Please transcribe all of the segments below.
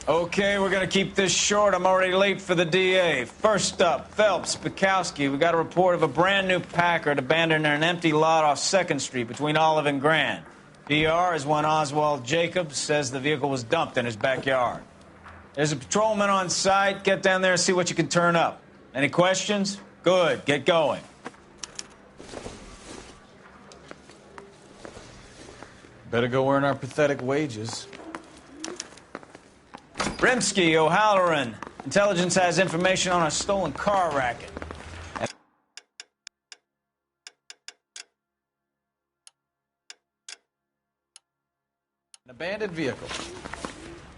Okay, we're gonna keep this short. I'm already late for the DA. First up, Phelps, Bukowski. We got a report of a brand new Packard abandoned in an empty lot off 2nd Street between Olive and Grand. PR is one Oswald Jacobs says the vehicle was dumped in his backyard. There's a patrolman on site. Get down there and see what you can turn up. Any questions? Good, get going. Better go earn our pathetic wages. Rimsky, O'Halloran. Intelligence has information on a stolen car racket. An abandoned vehicle.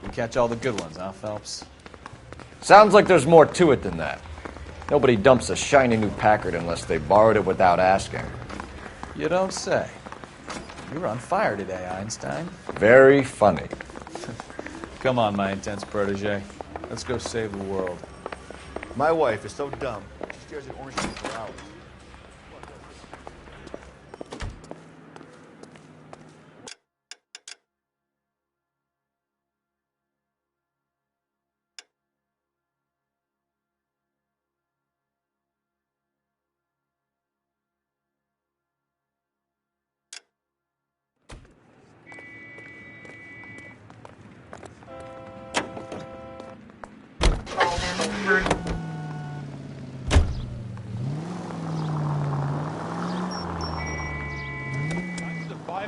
You catch all the good ones, huh, Phelps? Sounds like there's more to it than that. Nobody dumps a shiny new Packard unless they borrowed it without asking. You don't say. You're on fire today, Einstein. Very funny. Come on, my intense protege. Let's go save the world. My wife is so dumb. She stares at orange juice for hours.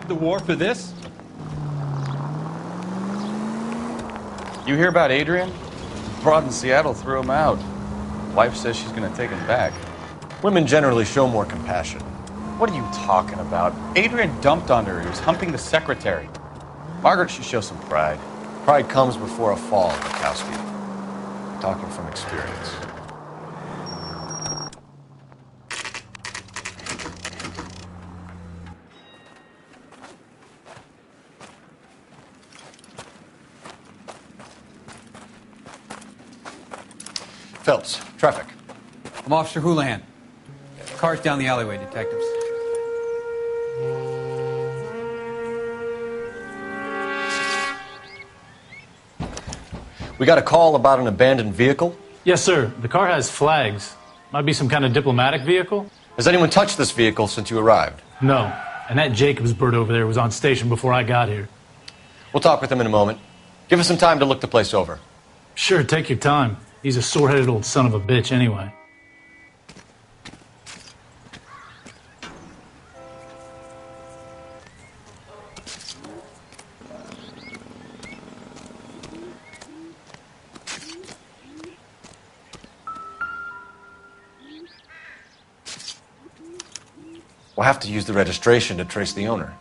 The war for this? You hear about Adrian? Broad in Seattle threw him out. Wife says she's gonna take him back. Women generally show more compassion. What are you talking about? Adrian dumped on her. He was humping the secretary. Margaret should show some pride. Pride comes before a fall, Bukowski. Talking from experience. Phelps, traffic. I'm Officer Houlihan. Car's down the alleyway, detectives. We got a call about an abandoned vehicle. Yes, sir. The car has flags. Might be some kind of diplomatic vehicle. Has anyone touched this vehicle since you arrived? No. And that Jacobs bird over there was on station before I got here. We'll talk with him in a moment. Give us some time to look the place over. Sure, take your time. He's a sore-headed old son of a bitch anyway. We'll have to use the registration to trace the owner.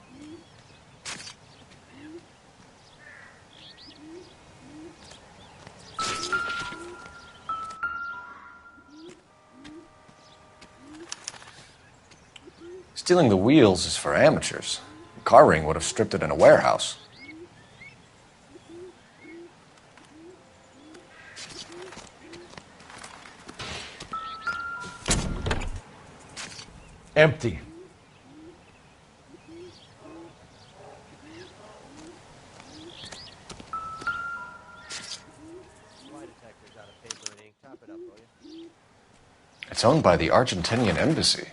Stealing the wheels is for amateurs. The car ring would have stripped it in a warehouse. Empty. It's owned by the Argentinian embassy.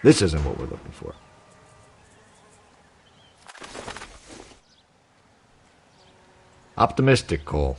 This isn't what we're looking for. Optimistic, Cole.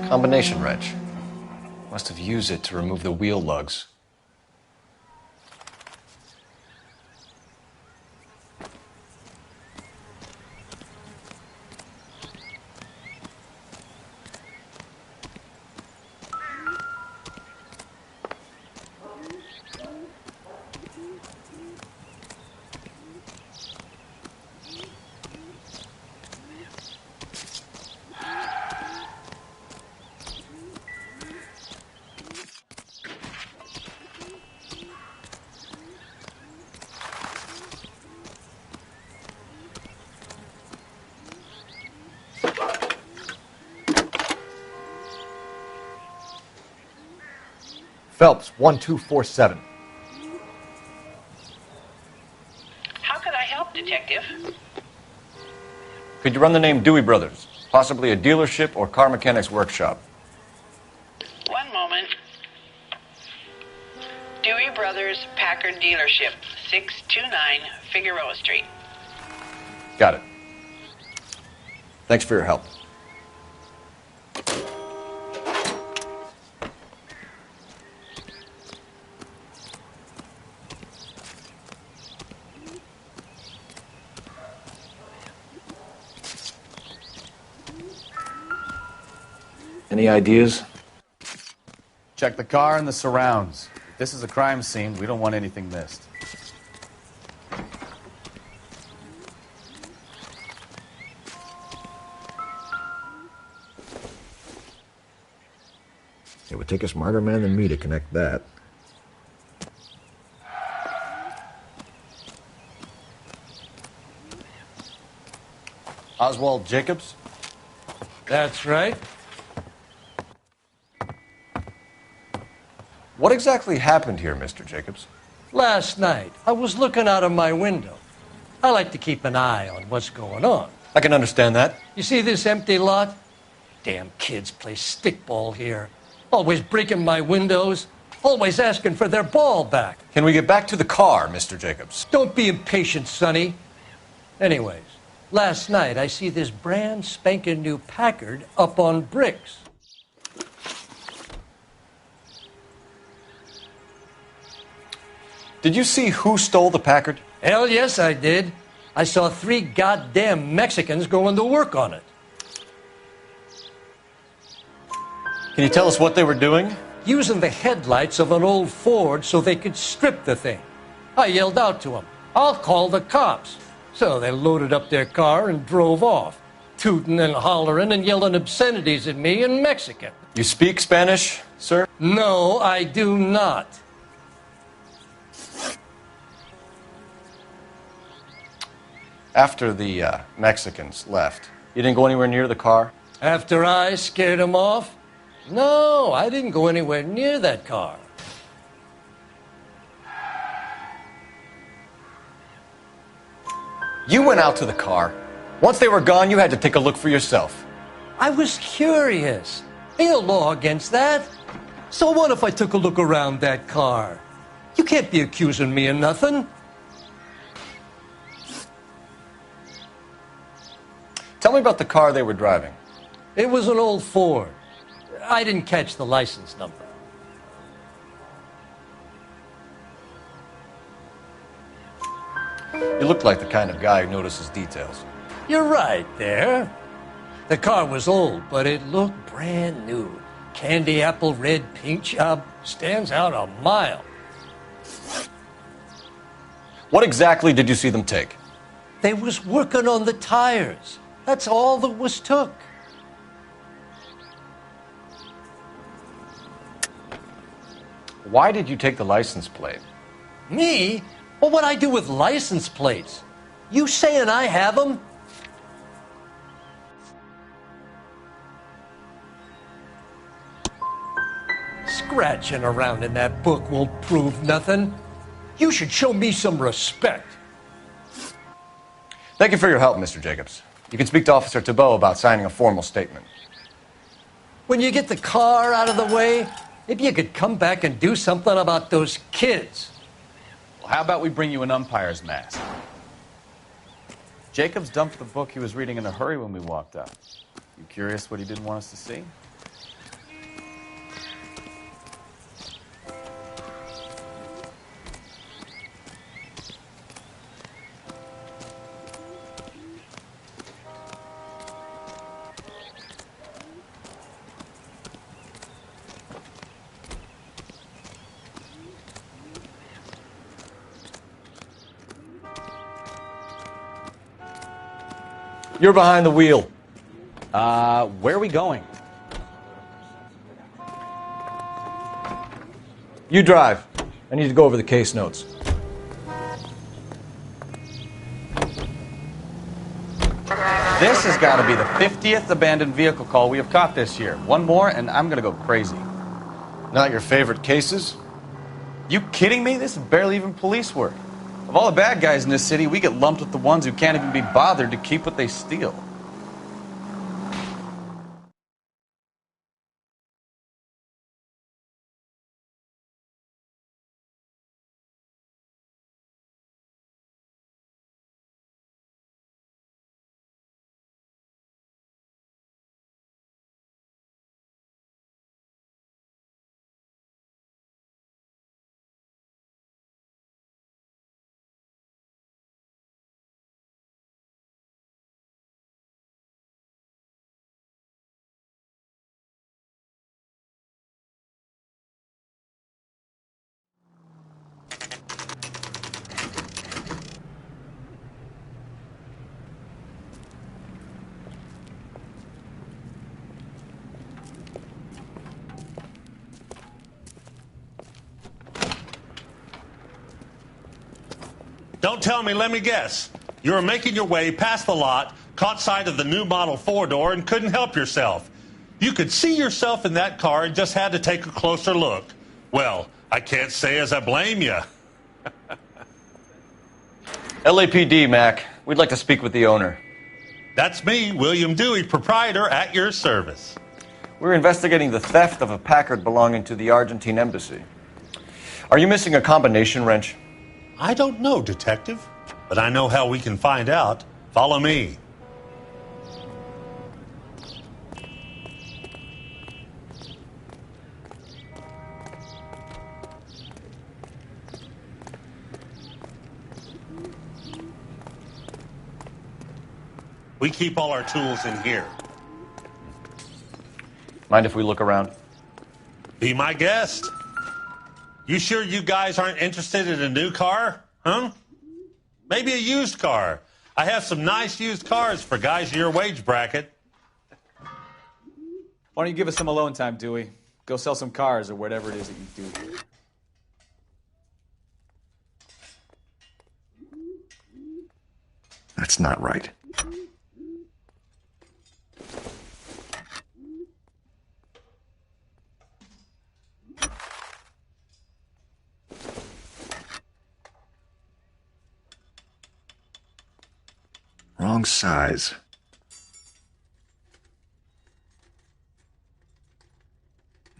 Combination wrench. Must have used it to remove the wheel lugs. Phelps, 1247. How could I help, Detective? Could you run the name Dewey Brothers? Possibly a dealership or car mechanics workshop. One moment. Dewey Brothers Packard Dealership, 629 Figueroa Street. Got it. Thanks for your help. Any ideas? Check the car and the surrounds. If this is a crime scene, we don't want anything missed. It would take a smarter man than me to connect that. Oswald Jacobs? That's right. What exactly happened here, Mr. Jacobs? Last night, I was looking out of my window. I like to keep an eye on what's going on. I can understand that. You see this empty lot? Damn kids play stickball here. Always breaking my windows. Always asking for their ball back. Can we get back to the car, Mr. Jacobs? Don't be impatient, Sonny. Anyways, last night I see this brand spanking new Packard up on bricks. Did you see who stole the Packard? Hell yes, I did. I saw 3 goddamn Mexicans going to work on it. Can you tell us what they were doing? Using the headlights of an old Ford so they could strip the thing. I yelled out to them, "I'll call the cops." So they loaded up their car and drove off, tooting and hollering and yelling obscenities at me in Mexican. You speak Spanish, sir? No, I do not. After the Mexicans left, you didn't go anywhere near the car? After I scared them off? No, I didn't go anywhere near that car. You went out to the car. Once they were gone, you had to take a look for yourself. I was curious. Ain't no law against that. So what if I took a look around that car? You can't be accusing me of nothing. Tell me about the car they were driving. It was an old Ford. I didn't catch the license number. You look like the kind of guy who notices details. You're right there. The car was old, but it looked brand new. Candy apple red paint job stands out a mile. What exactly did you see them take? They was working on the tires. That's all that was took. Why did you take the license plate? Me? Well, what'd I do with license plates? You saying I have them? Scratching around in that book won't prove nothing. You should show me some respect. Thank you for your help, Mr. Jacobs. You can speak to Officer Thibault about signing a formal statement. When you get the car out of the way, maybe you could come back and do something about those kids. Well, how about we bring you an umpire's mask? Jacobs dumped the book he was reading in a hurry when we walked out. You curious what he didn't want us to see? You're behind the wheel. Where are we going? You drive. I need to go over the case notes. This has got to be the 50th abandoned vehicle call we have caught this year. One more, and I'm going to go crazy. Not your favorite cases? You kidding me? This is barely even police work. Of all the bad guys in this city, we get lumped with the ones who can't even be bothered to keep what they steal. Don't tell me, let me guess. You were making your way past the lot, caught sight of the new model 4-door, and couldn't help yourself. You could see yourself in that car and just had to take a closer look. Well, I can't say as I blame you. LAPD, Mac. We'd like to speak with the owner. That's me, William Dewey, proprietor, at your service. We're investigating the theft of a Packard belonging to the Argentine embassy. Are you missing a combination wrench? I don't know, Detective, but I know how we can find out. Follow me. We keep all our tools in here. Mind if we look around? Be my guest. You sure you guys aren't interested in a new car? Huh? Maybe a used car. I have some nice used cars for guys in your wage bracket. Why don't you give us some alone time, Dewey? Go sell some cars or whatever it is that you do. That's not right. Wrong size.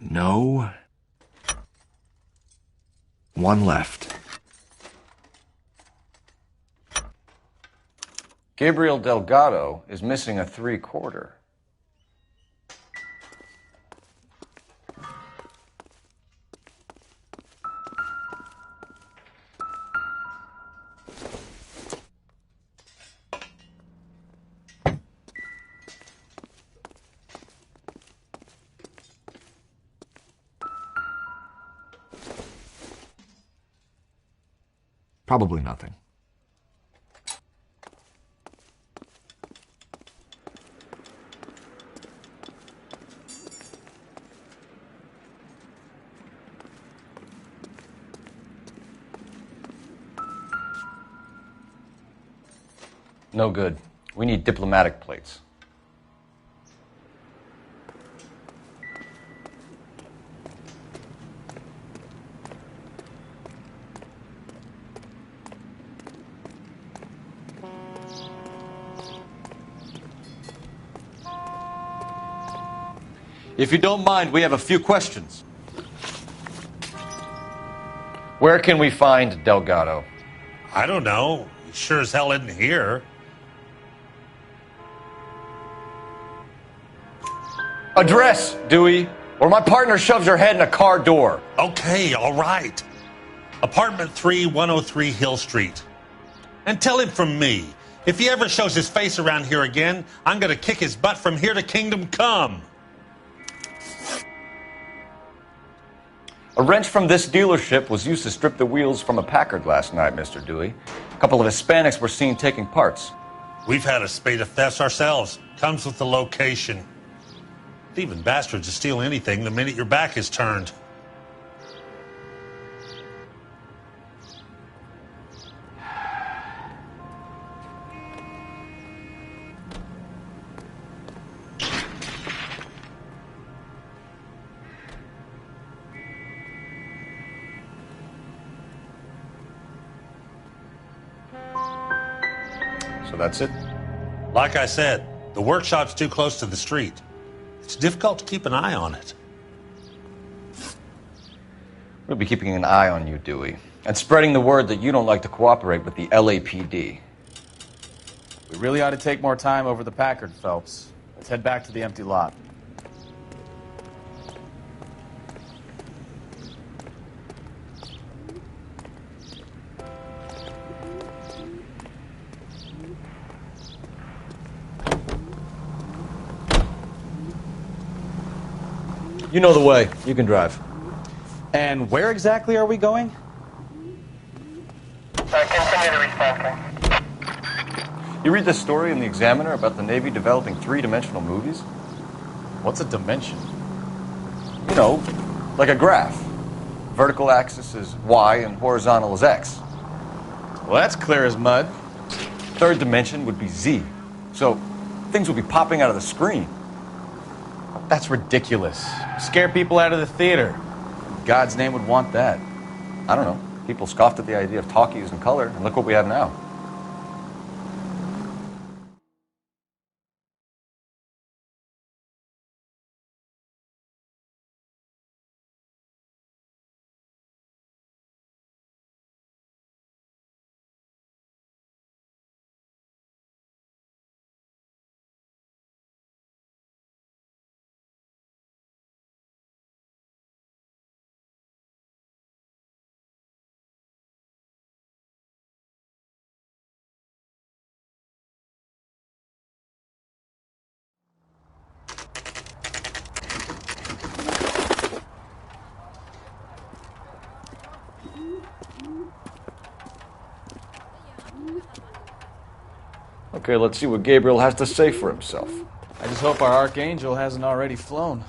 No. One left. Gabriel Delgado is missing a 3/4. Probably nothing. No good. We need diplomatic plates. If you don't mind, we have a few questions. Where can we find Delgado? I don't know. He sure as hell isn't here. Address, Dewey, or my partner shoves your head in a car door. Okay, all right. Apartment 3, 103 Hill Street. And tell him from me, if he ever shows his face around here again, I'm going to kick his butt from here to Kingdom Come. A wrench from this dealership was used to strip the wheels from a Packard last night, Mr. Dewey. A couple of Hispanics were seen taking parts. We've had a spate of thefts ourselves. Comes with the location. Thieving bastards to steal anything the minute your back is turned. So that's it? Like I said, the workshop's too close to the street. It's difficult to keep an eye on it. We'll be keeping an eye on you, Dewey, and spreading the word that you don't like to cooperate with the LAPD. We really ought to take more time over the Packard, Phelps. Let's head back to the empty lot. You know the way. You can drive. And where exactly are we going? Continue to respond. You read this story in the Examiner about the Navy developing three-dimensional movies? What's a dimension? You know, like a graph. Vertical axis is Y and horizontal is X. Well, that's clear as mud. Third dimension would be Z. So things would be popping out of the screen. That's ridiculous. Scare people out of the theater. God's name would want that. I don't know. People scoffed at the idea of talkies in color, and look what we have now. Okay, let's see what Gabriel has to say for himself. I just hope our archangel hasn't already flown.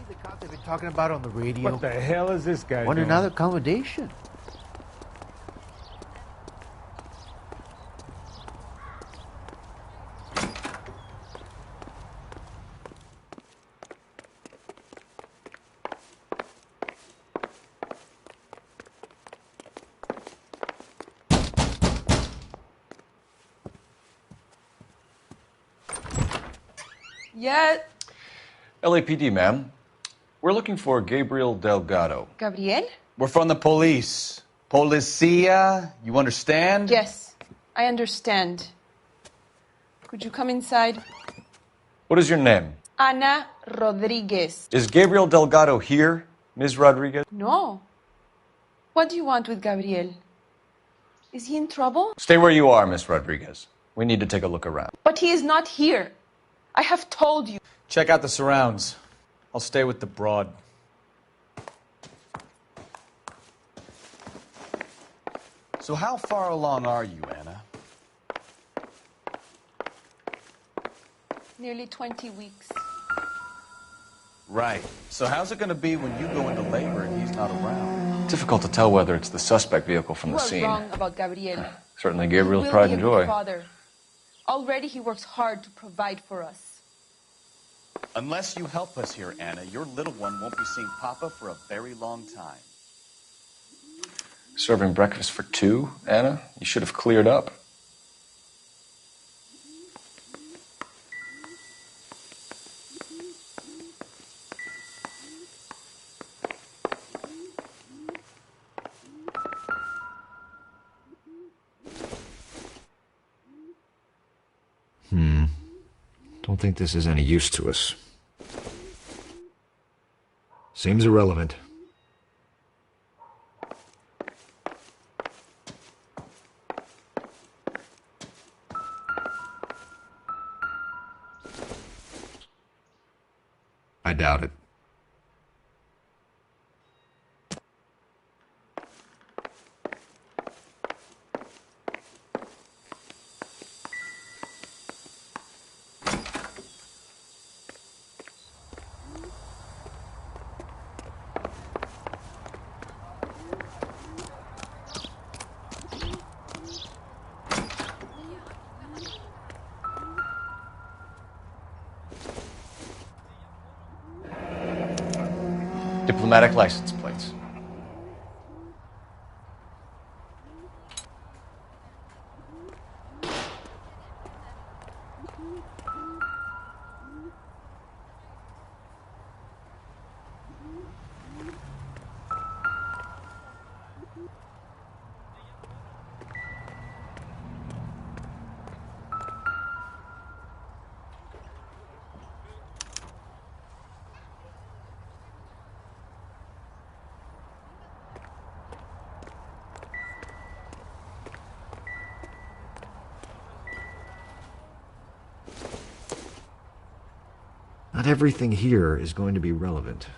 The cops have been talking about on the radio. What the hell is this guy Want doing? another accommodation? Yeah. LAPD, ma'am. We're looking for Gabriel Delgado. Gabriel? We're from the police. Policia, you understand? Yes, I understand. Could you come inside? What is your name? Ana Rodriguez. Is Gabriel Delgado here, Ms. Rodriguez? No. What do you want with Gabriel? Is he in trouble? Stay where you are, Ms. Rodriguez. We need to take a look around. But he is not here. I have told you. Check out the surrounds. I'll stay with the broad. So how far along are you, Anna? Nearly 20 weeks. Right. So how's it going to be when you go into labor and he's not around? Difficult to tell whether it's the suspect vehicle from You the are scene. wrong about Gabriel. Certainly He Gabriel's will pride be and a good joy. father. Already he works hard to provide for us. Unless you help us here, Anna, your little one won't be seeing Papa for a very long time. Serving breakfast for two, Anna? You should have cleared up. Don't think this is any use to us. Seems irrelevant. I doubt it. Diplomatic license plates. everything here is going to be relevant.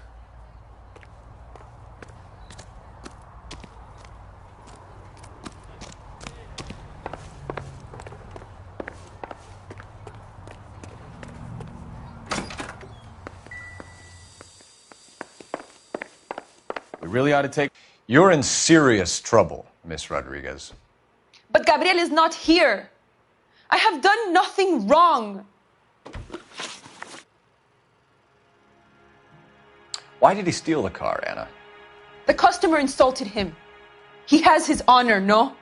We really ought to take... You're in serious trouble, Miss Rodriguez. But Gabriel is not here. I have done nothing wrong. Why did he steal the car, Anna? The customer insulted him. He has his honor, no?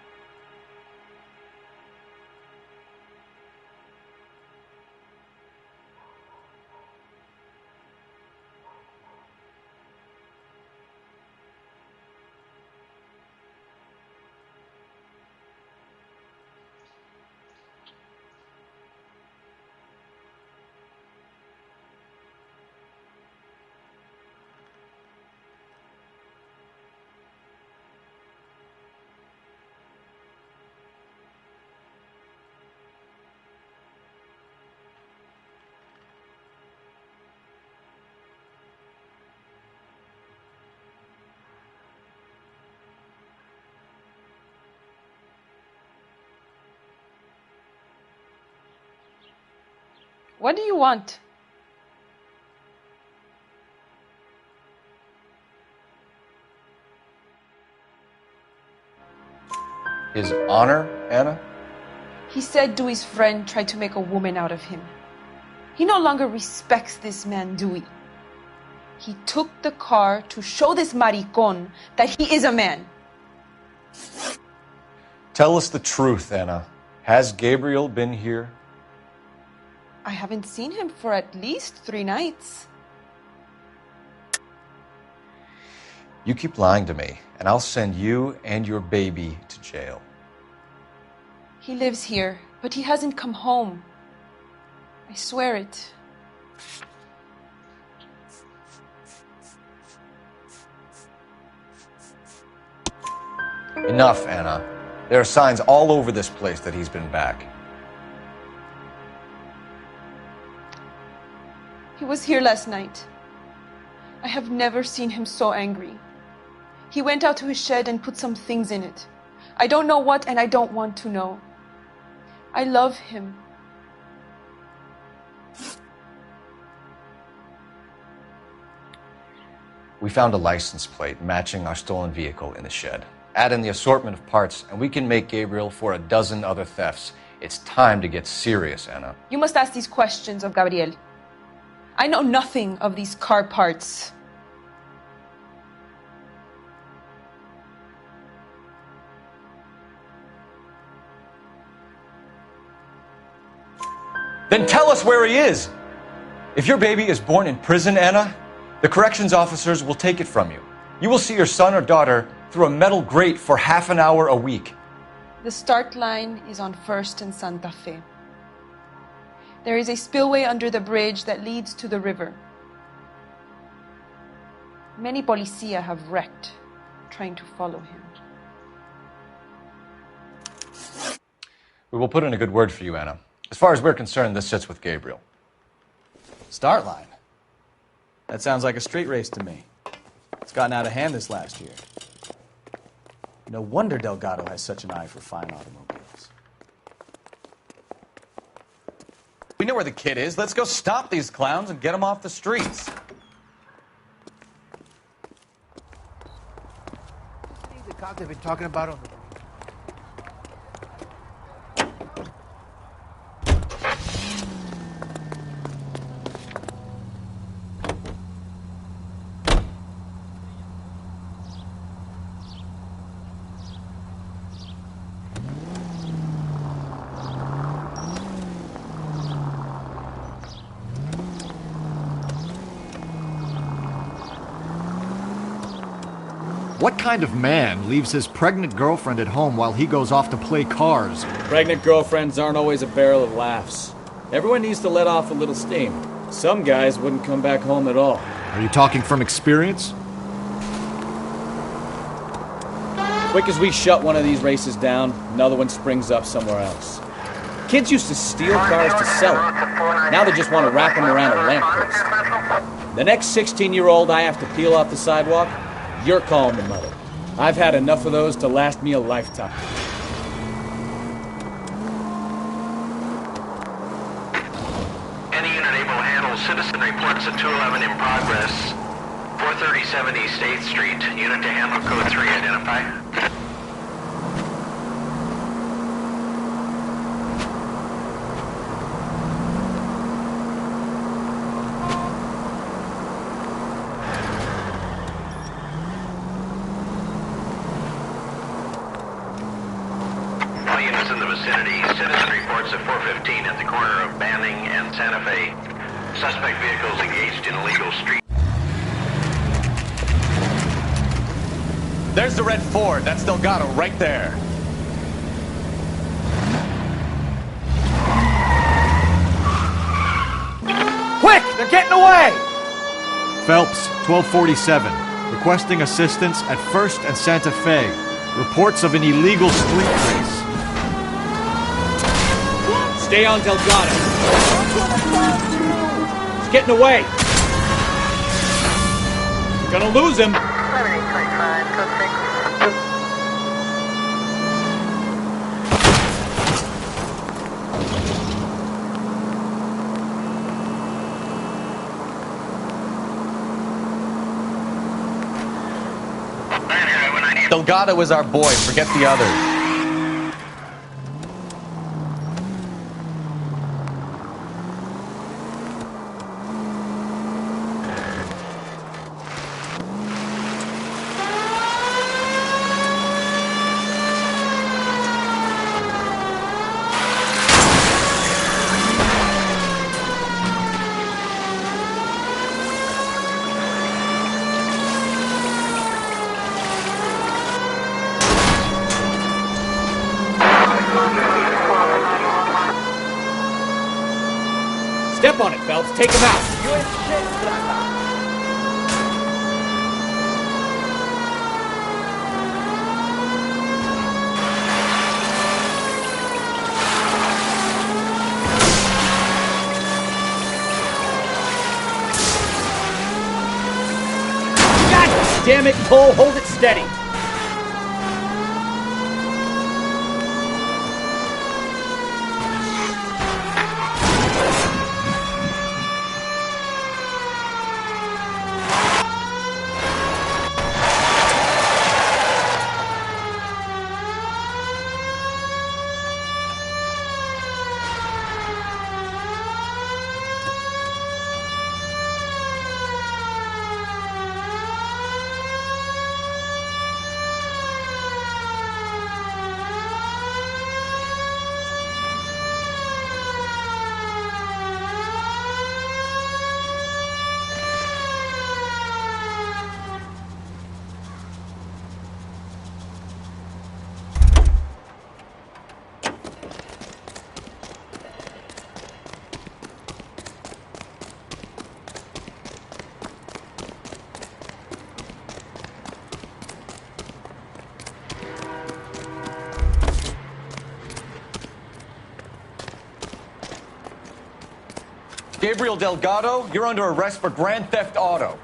What do you want? His honor, Anna? He said Dewey's friend tried to make a woman out of him. He no longer respects this man, Dewey. He took the car to show this maricón that he is a man. Tell us the truth, Anna. Has Gabriel been here? I haven't seen him for at least 3 nights. You keep lying to me, and I'll send you and your baby to jail. He lives here, but he hasn't come home. I swear it. Enough, Anna. There are signs all over this place that he's been back. He was here last night. I have never seen him so angry. He went out to his shed and put some things in it. I don't know what, and I don't want to know. I love him. We found a license plate matching our stolen vehicle in the shed. Add in the assortment of parts, and we can make Gabriel for a dozen other thefts. It's time to get serious, Anna. You must ask these questions of Gabriel. I know nothing of these car parts. Then tell us where he is. If your baby is born in prison, Anna, the corrections officers will take it from you. You will see your son or daughter through a metal grate for half an hour a week. The start line is on 1st and Santa Fe. There is a spillway under the bridge that leads to the river. Many policia have wrecked trying to follow him. We will put in a good word for you, Anna. As far as we're concerned, this sits with Gabriel. Start line? That sounds like a street race to me. It's gotten out of hand this last year. No wonder Delgado has such an eye for fine automobiles. We know where the kid is. Let's go stop these clowns and get them off the streets. The cops have been talking about on the... What kind of man leaves his pregnant girlfriend at home while he goes off to play cars? Pregnant girlfriends aren't always a barrel of laughs. Everyone needs to let off a little steam. Some guys wouldn't come back home at all. Are you talking from experience? Quick as we shut one of these races down, another one springs up somewhere else. Kids used to steal cars to sell them. Now they just want to wrap them around a lamppost. The next 16-year-old I have to peel off the sidewalk, you're calling the mother. I've had enough of those to last me a lifetime. Any unit able to handle citizen reports at 211 in progress. 437 East 8th Street. Unit to handle code 3, identify. All units in the vicinity. Citizen reports at 415 at the corner of Banning and Santa Fe. Suspect vehicles engaged in illegal street. There's the red Ford. That's Delgado right there. Quick! They're getting away! Phelps, 1247. Requesting assistance at 1st and Santa Fe. Reports of an illegal street race. Stay on Delgado. He's getting away. You're gonna lose him. 7825, code 6. Delgado is our boy. Forget the others. Step on it, Phelps. Take him out. God damn it, Cole. Hold it steady. Gabriel Delgado, you're under arrest for grand theft auto.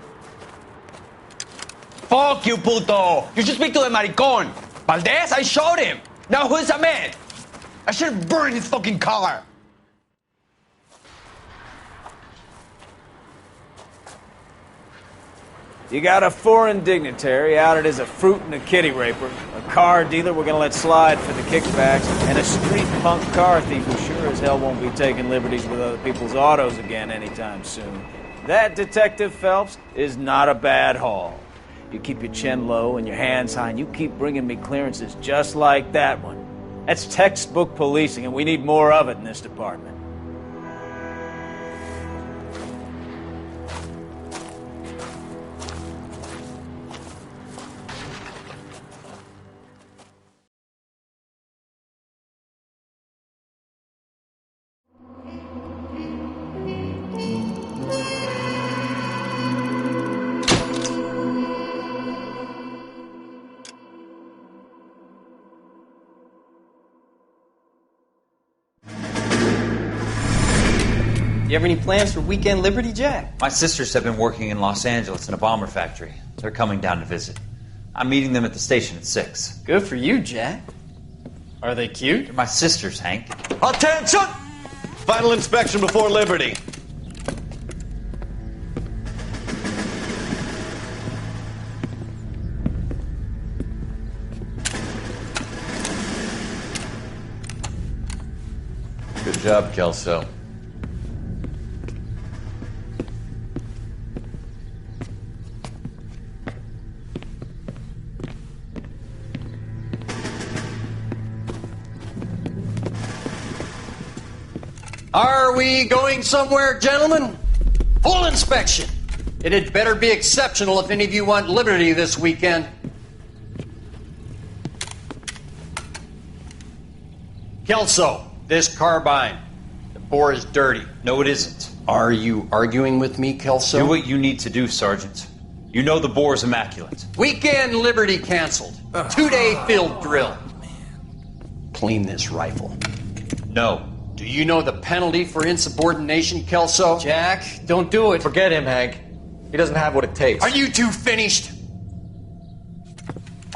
Fuck you, puto! You should speak to the maricón. Valdez, I showed him. Now who's a man? I should have burned his fucking car. You got a foreign dignitary outed as a fruit and a kitty raper, a car dealer we're gonna let slide for the kickbacks, and a street punk car thief who sure as hell won't be taking liberties with other people's autos again anytime soon. That, Detective Phelps, is not a bad haul. You keep your chin low and your hands high, and you keep bringing me clearances just like that one. That's textbook policing, and we need more of it in this department. have any plans for weekend Liberty, Jack? My sisters have been working in Los Angeles in a bomber factory. They're coming down to visit. I'm meeting them at the station at 6. Good for you, Jack. Are they cute? They're my sisters, Hank. Attention! Final inspection before Liberty. Good job, Kelso. Are we going somewhere, gentlemen? Full inspection. It had better be exceptional if any of you want liberty this weekend. Kelso, this carbine. The bore is dirty. No, it isn't. Are you arguing with me, Kelso? Do what you need to do, Sergeant. You know the bore is immaculate. Weekend liberty canceled. 2-day field drill. Clean this rifle. No. Do you know the penalty for insubordination, Kelso? Jack, don't do it. Forget him, Hank. He doesn't have what it takes. Are you two finished?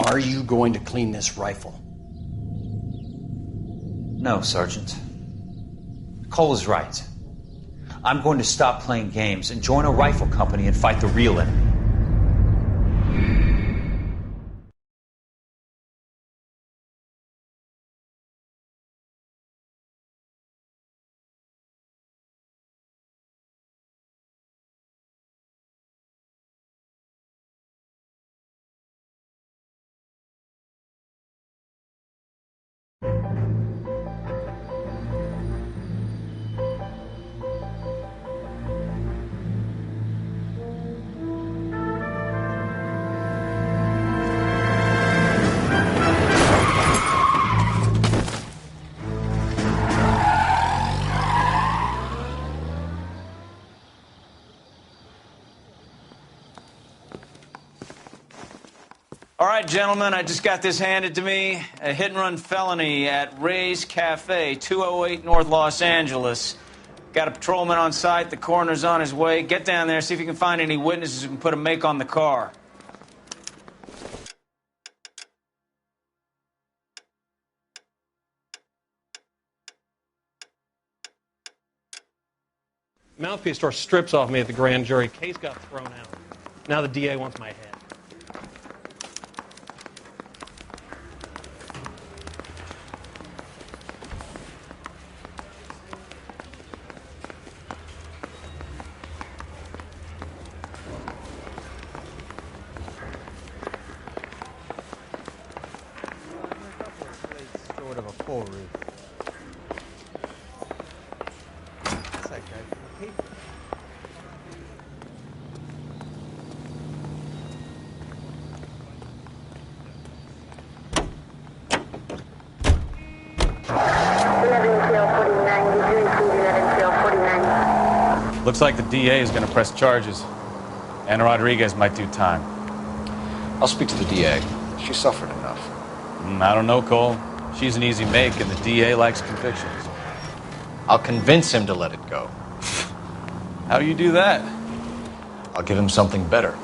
Are you going to clean this rifle? No, Sergeant. Cole is right. I'm going to stop playing games and join a rifle company and fight the real enemy. All right, gentlemen, I just got this handed to me. A hit-and-run felony at Ray's Cafe, 208 North Los Angeles. Got a patrolman on site. The coroner's on his way. Get down there, see if you can find any witnesses who can put a make on the car. Mouthpiece store strips off me at the grand jury. Case got thrown out. Now the DA wants my head. Sort of a full roof. What's that guy from the paper? Looks like the DA is going to press charges. Anna Rodriguez might do time. I'll speak to the DA. She suffered enough. I don't know, Cole. She's an easy make, and the DA likes convictions. I'll convince him to let it go. How do you do that? I'll give him something better.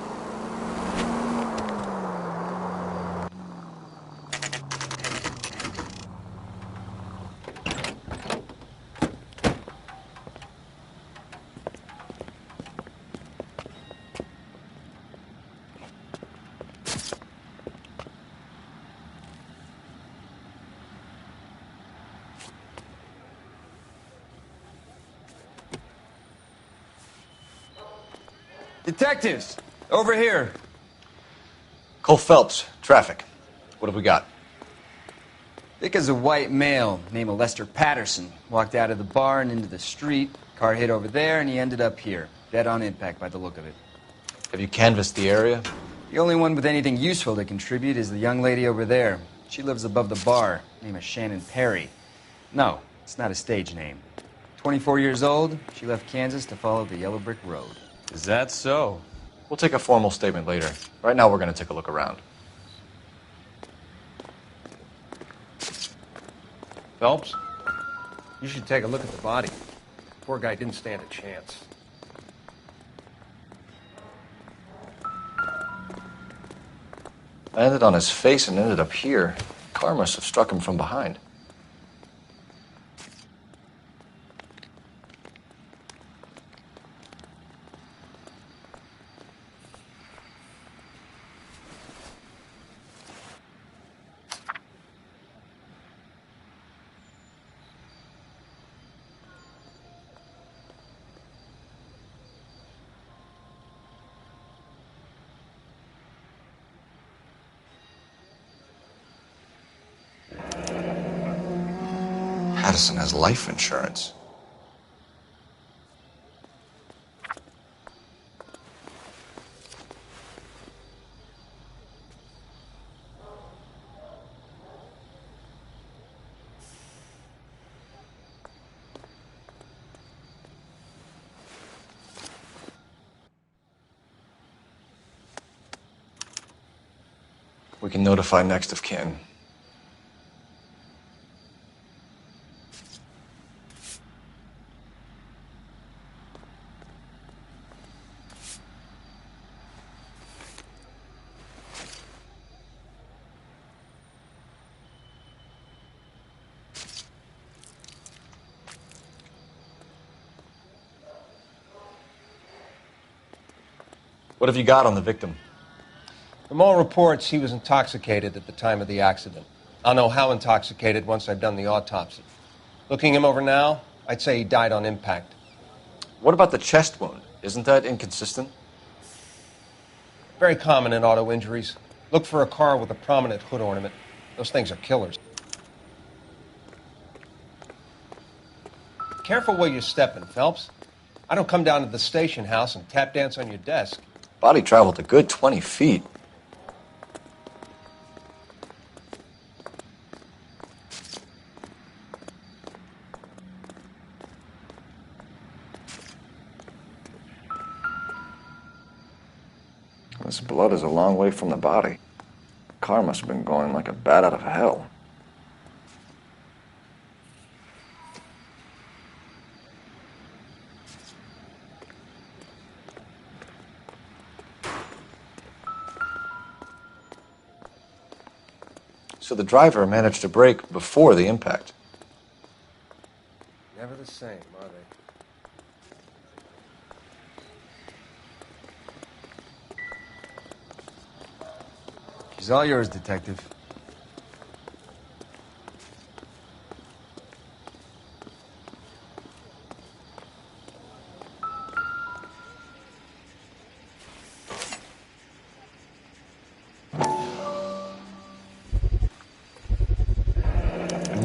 Detectives, over here. Cole Phelps, traffic. What have we got? Thick as a white male named Lester Patterson walked out of the bar and into the street. Car hit over there, and he ended up here. Dead on impact by the look of it. Have you canvassed the area? The only one with anything useful to contribute is the young lady over there. She lives above the bar. Name is Shannon Perry. No, it's not a stage name. 24 years old, she left Kansas to follow the yellow brick road. Is that so? We'll take a formal statement later. Right now, we're going to take a look around. Phelps, you should take a look at the body. Poor guy didn't stand a chance. I landed on his face and ended up here. The car must have struck him from behind. Addison has life insurance. We can notify next of kin. What have you got on the victim? From all reports, he was intoxicated at the time of the accident. I'll know how intoxicated once I've done the autopsy. Looking him over now, I'd say he died on impact. What about the chest wound? Isn't that inconsistent? Very common in auto injuries. Look for a car with a prominent hood ornament. Those things are killers. Careful where you're stepping, Phelps. I don't come down to the station house and tap dance on your desk. Body traveled a good 20 feet. This blood is a long way from the body. The car must have been going like a bat out of hell. So the driver managed to brake before the impact. Never the same, are they? She's all yours, Detective.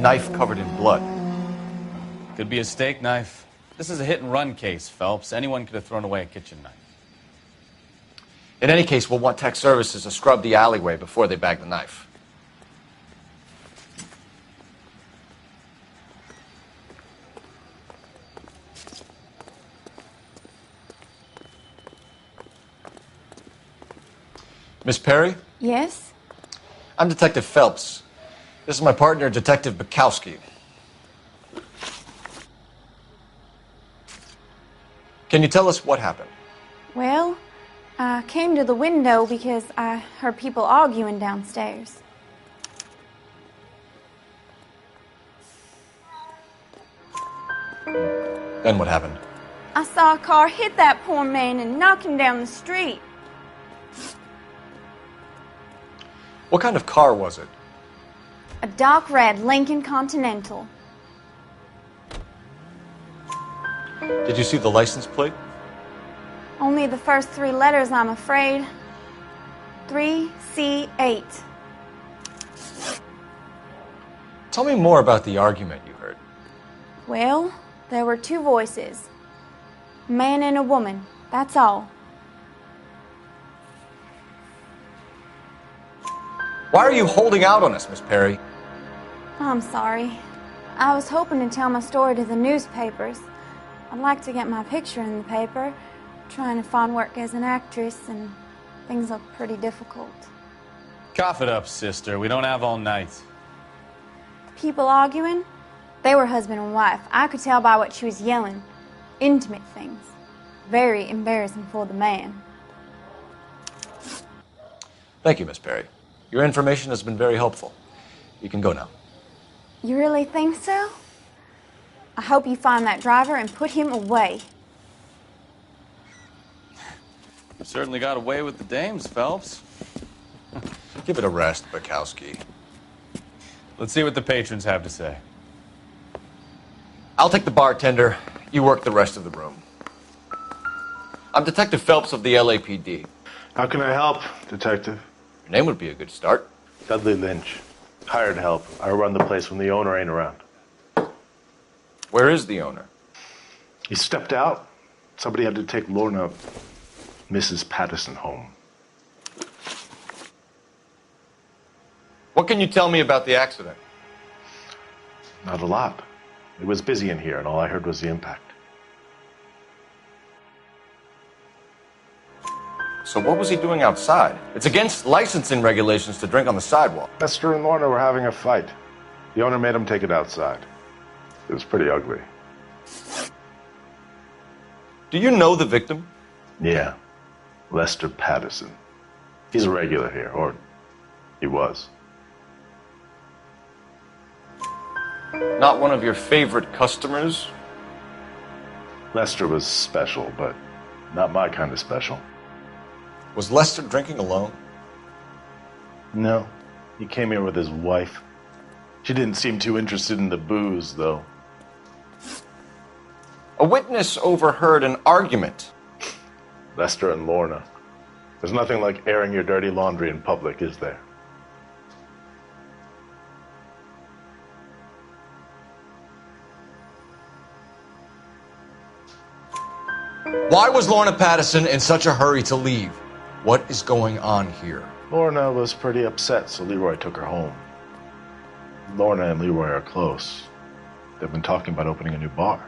Knife covered in blood. Could be a steak knife. This is a hit-and-run case, Phelps. Anyone could have thrown away a kitchen knife. In any case, we'll want tech services to scrub the alleyway before they bag the knife. Miss Perry? Yes? I'm Detective Phelps. This is my partner, Detective Bukowski. Can you tell us what happened? Well, I came to the window because I heard people arguing downstairs. Then what happened? I saw a car hit that poor man and knock him down the street. What kind of car was it? A dark red Lincoln Continental. Did you see the license plate? Only the first three letters, I'm afraid. 3C8. Tell me more about the argument you heard. Well, there were two voices. A man and a woman, that's all. Why are you holding out on us, Miss Perry? I'm sorry. I was hoping to tell my story to the newspapers. I'd like to get my picture in the paper. Trying to find work as an actress, and things look pretty difficult. Cough it up, sister. We don't have all night. People arguing? They were husband and wife. I could tell by what she was yelling. intimate things. Very embarrassing for the man. Thank you, Miss Perry. Your information has been very helpful. You can go now. You really think so? I hope you find that driver and put him away. You certainly got away with the dames, Phelps. Give it a rest, Bukowski. Let's see what the patrons have to say. I'll take the bartender. You work the rest of the room. I'm Detective Phelps of the LAPD. How can I help, Detective? Your name would be a good start. Dudley Lynch. Hired help. I run the place when the owner ain't around. Where is the owner? He stepped out. Somebody had to take Lorna, Mrs. Patterson, home. What can you tell me about the accident? Not a lot. It was busy in here, and all I heard was the impact. So what was he doing outside? It's against licensing regulations to drink on the sidewalk. Lester and Lorna were having a fight. The owner made him take it outside. It was pretty ugly. Do you know the victim? Yeah. Lester Patterson. He's a regular here, or he was. Not one of your favorite customers? Lester was special, but not my kind of special. Was Lester drinking alone? No. He came here with his wife. She didn't seem too interested in the booze, though. A witness overheard an argument. Lester and Lorna. There's nothing like airing your dirty laundry in public, is there? Why was Lorna Patterson in such a hurry to leave? What is going on here? Lorna was pretty upset, so Leroy took her home. Lorna and Leroy are close. They've been talking about opening a new bar.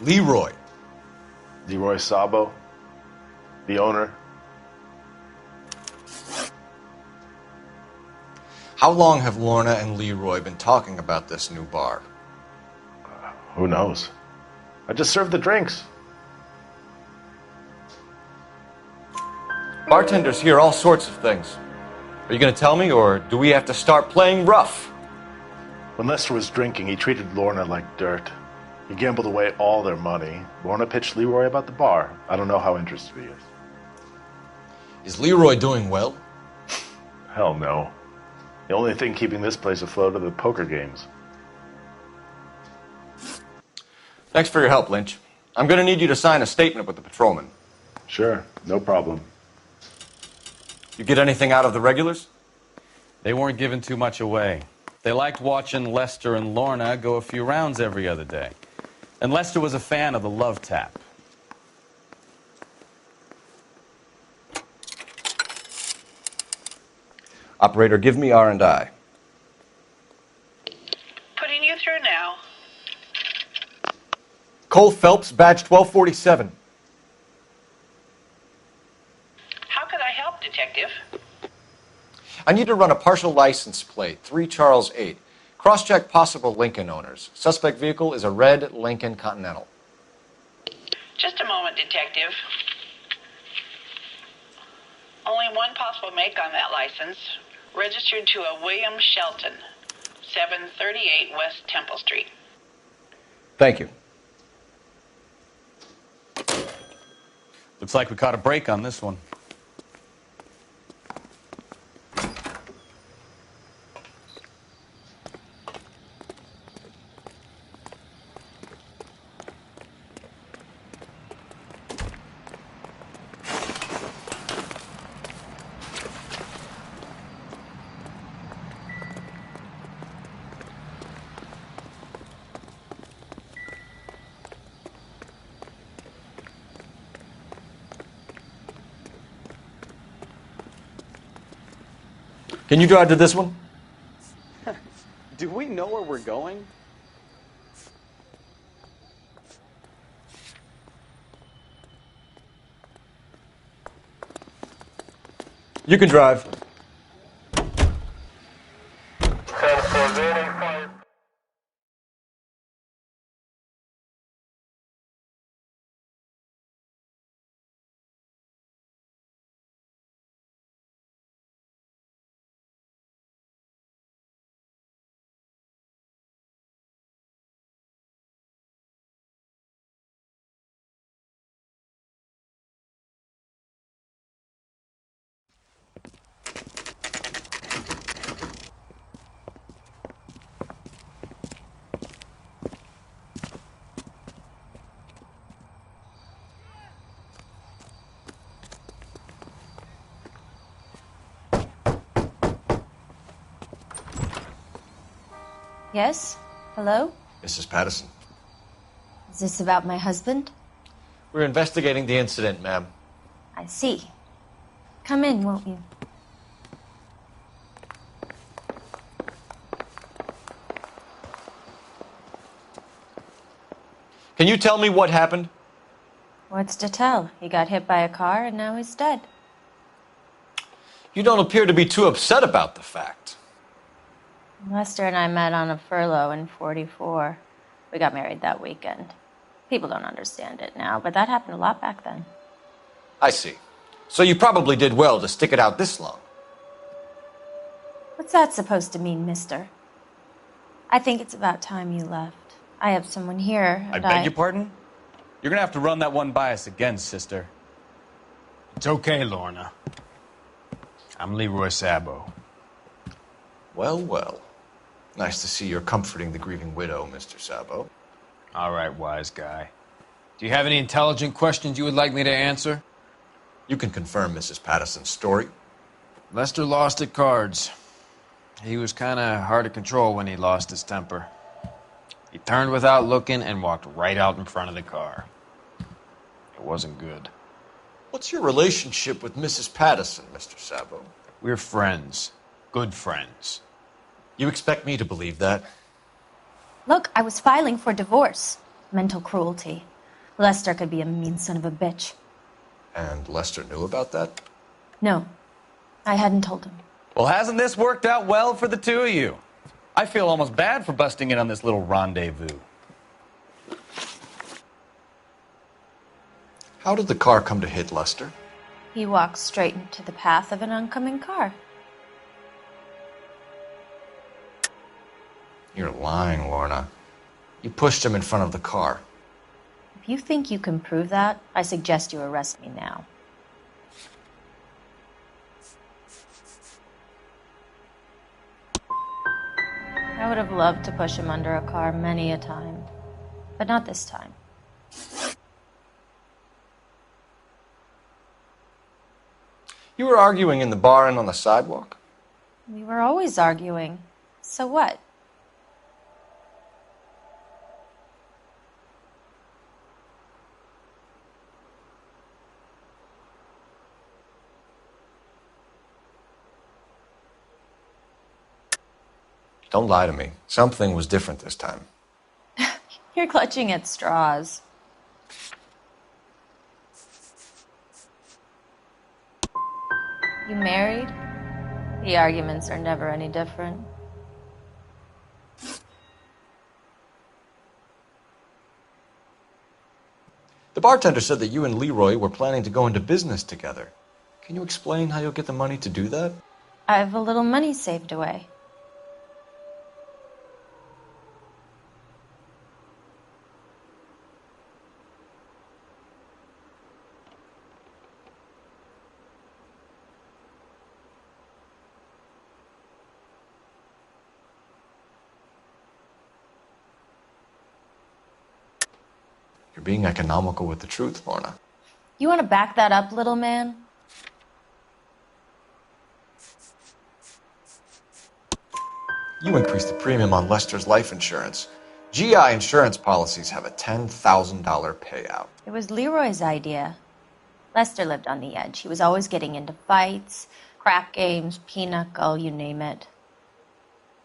Leroy? Leroy Sabo, the owner. How long have Lorna and Leroy been talking about this new bar? Who knows? I just served the drinks. Bartenders hear all sorts of things. Are you going to tell me, or do we have to start playing rough? When Lester was drinking, he treated Lorna like dirt. He gambled away all their money. Lorna pitched Leroy about the bar. I don't know how interested he is. Is Leroy doing well? Hell no. The only thing keeping this place afloat are the poker games. Thanks for your help, Lynch. I'm going to need you to sign a statement with the patrolman. Sure, no problem. You get anything out of the regulars? They weren't giving too much away. They liked watching Lester and Lorna go a few rounds every other day. And Lester was a fan of the love tap. Operator, give me R&I. Putting you through now. Cole Phelps, badge 1247. How could I help, Detective? I need to run a partial license plate, 3 Charles 8. Cross-check possible Lincoln owners. Suspect vehicle is a red Lincoln Continental. Just a moment, Detective. Only one possible make on that license. Registered to a William Shelton, 738 West Temple Street. Thank you. Looks like we caught a break on this one. Can you drive to this one? Do we know where we're going? You can drive. Yes? Hello? Mrs. Patterson. Is this about my husband? We're investigating the incident, ma'am. I see. Come in, won't you? Can you tell me what happened? What's to tell? He got hit by a car and now he's dead. You don't appear to be too upset about the fact. Lester and I met on a furlough in '44. We got married that weekend. People don't understand it now, but that happened a lot back then. I see. So you probably did well to stick it out this long. What's that supposed to mean, mister? I think it's about time you left. I have someone here, I and beg your pardon? You're gonna have to run that one by us again, sister. It's okay, Lorna. I'm Leroy Sabo. Well, well. Nice to see you're comforting the grieving widow, Mr. Sabo. All right, wise guy. Do you have any intelligent questions you would like me to answer? You can confirm Mrs. Patterson's story. Lester lost at cards. He was kind of hard to control when he lost his temper. He turned without looking and walked right out in front of the car. It wasn't good. What's your relationship with Mrs. Patterson, Mr. Sabo? We're friends. Good friends. You expect me to believe that? Look, I was filing for divorce. Mental cruelty. Lester could be a mean son of a bitch. And Lester knew about that? No, I hadn't told him. Well, hasn't this worked out well for the two of you? I feel almost bad for busting in on this little rendezvous. How did the car come to hit Lester? He walked straight into the path of an oncoming car. You're lying, Lorna. You pushed him in front of the car. If you think you can prove that, I suggest you arrest me now. I would have loved to push him under a car many a time, but not this time. You were arguing in the bar and on the sidewalk? We were always arguing. So what? Don't lie to me. Something was different this time. You're clutching at straws. You married? The arguments are never any different. The bartender said that you and Leroy were planning to go into business together. Can you explain how you'll get the money to do that? I have a little money saved away. You're being economical with the truth, Lorna. You want to back that up, little man? You increased the premium on Lester's life insurance. GI insurance policies have a $10,000 payout. It was Leroy's idea. Lester lived on the edge. He was always getting into fights, crack games, pinochle, you name it.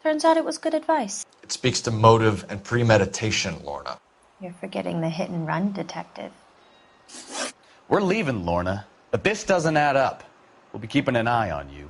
Turns out it was good advice. It speaks to motive and premeditation, Lorna. You're forgetting the hit and run detective. We're leaving, Lorna, but this doesn't add up. We'll be keeping an eye on you.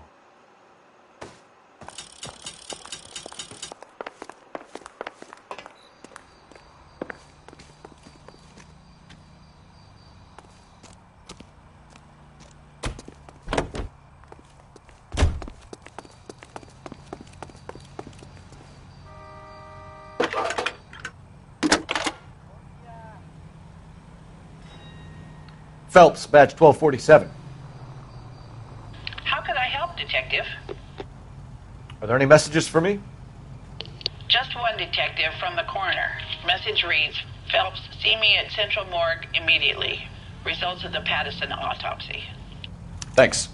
Phelps, badge 1247. How could I help, Detective? Are there any messages for me? Just one, Detective, from the coroner. Message reads, Phelps, see me at Central Morgue immediately. Results of the Patterson autopsy. Thanks.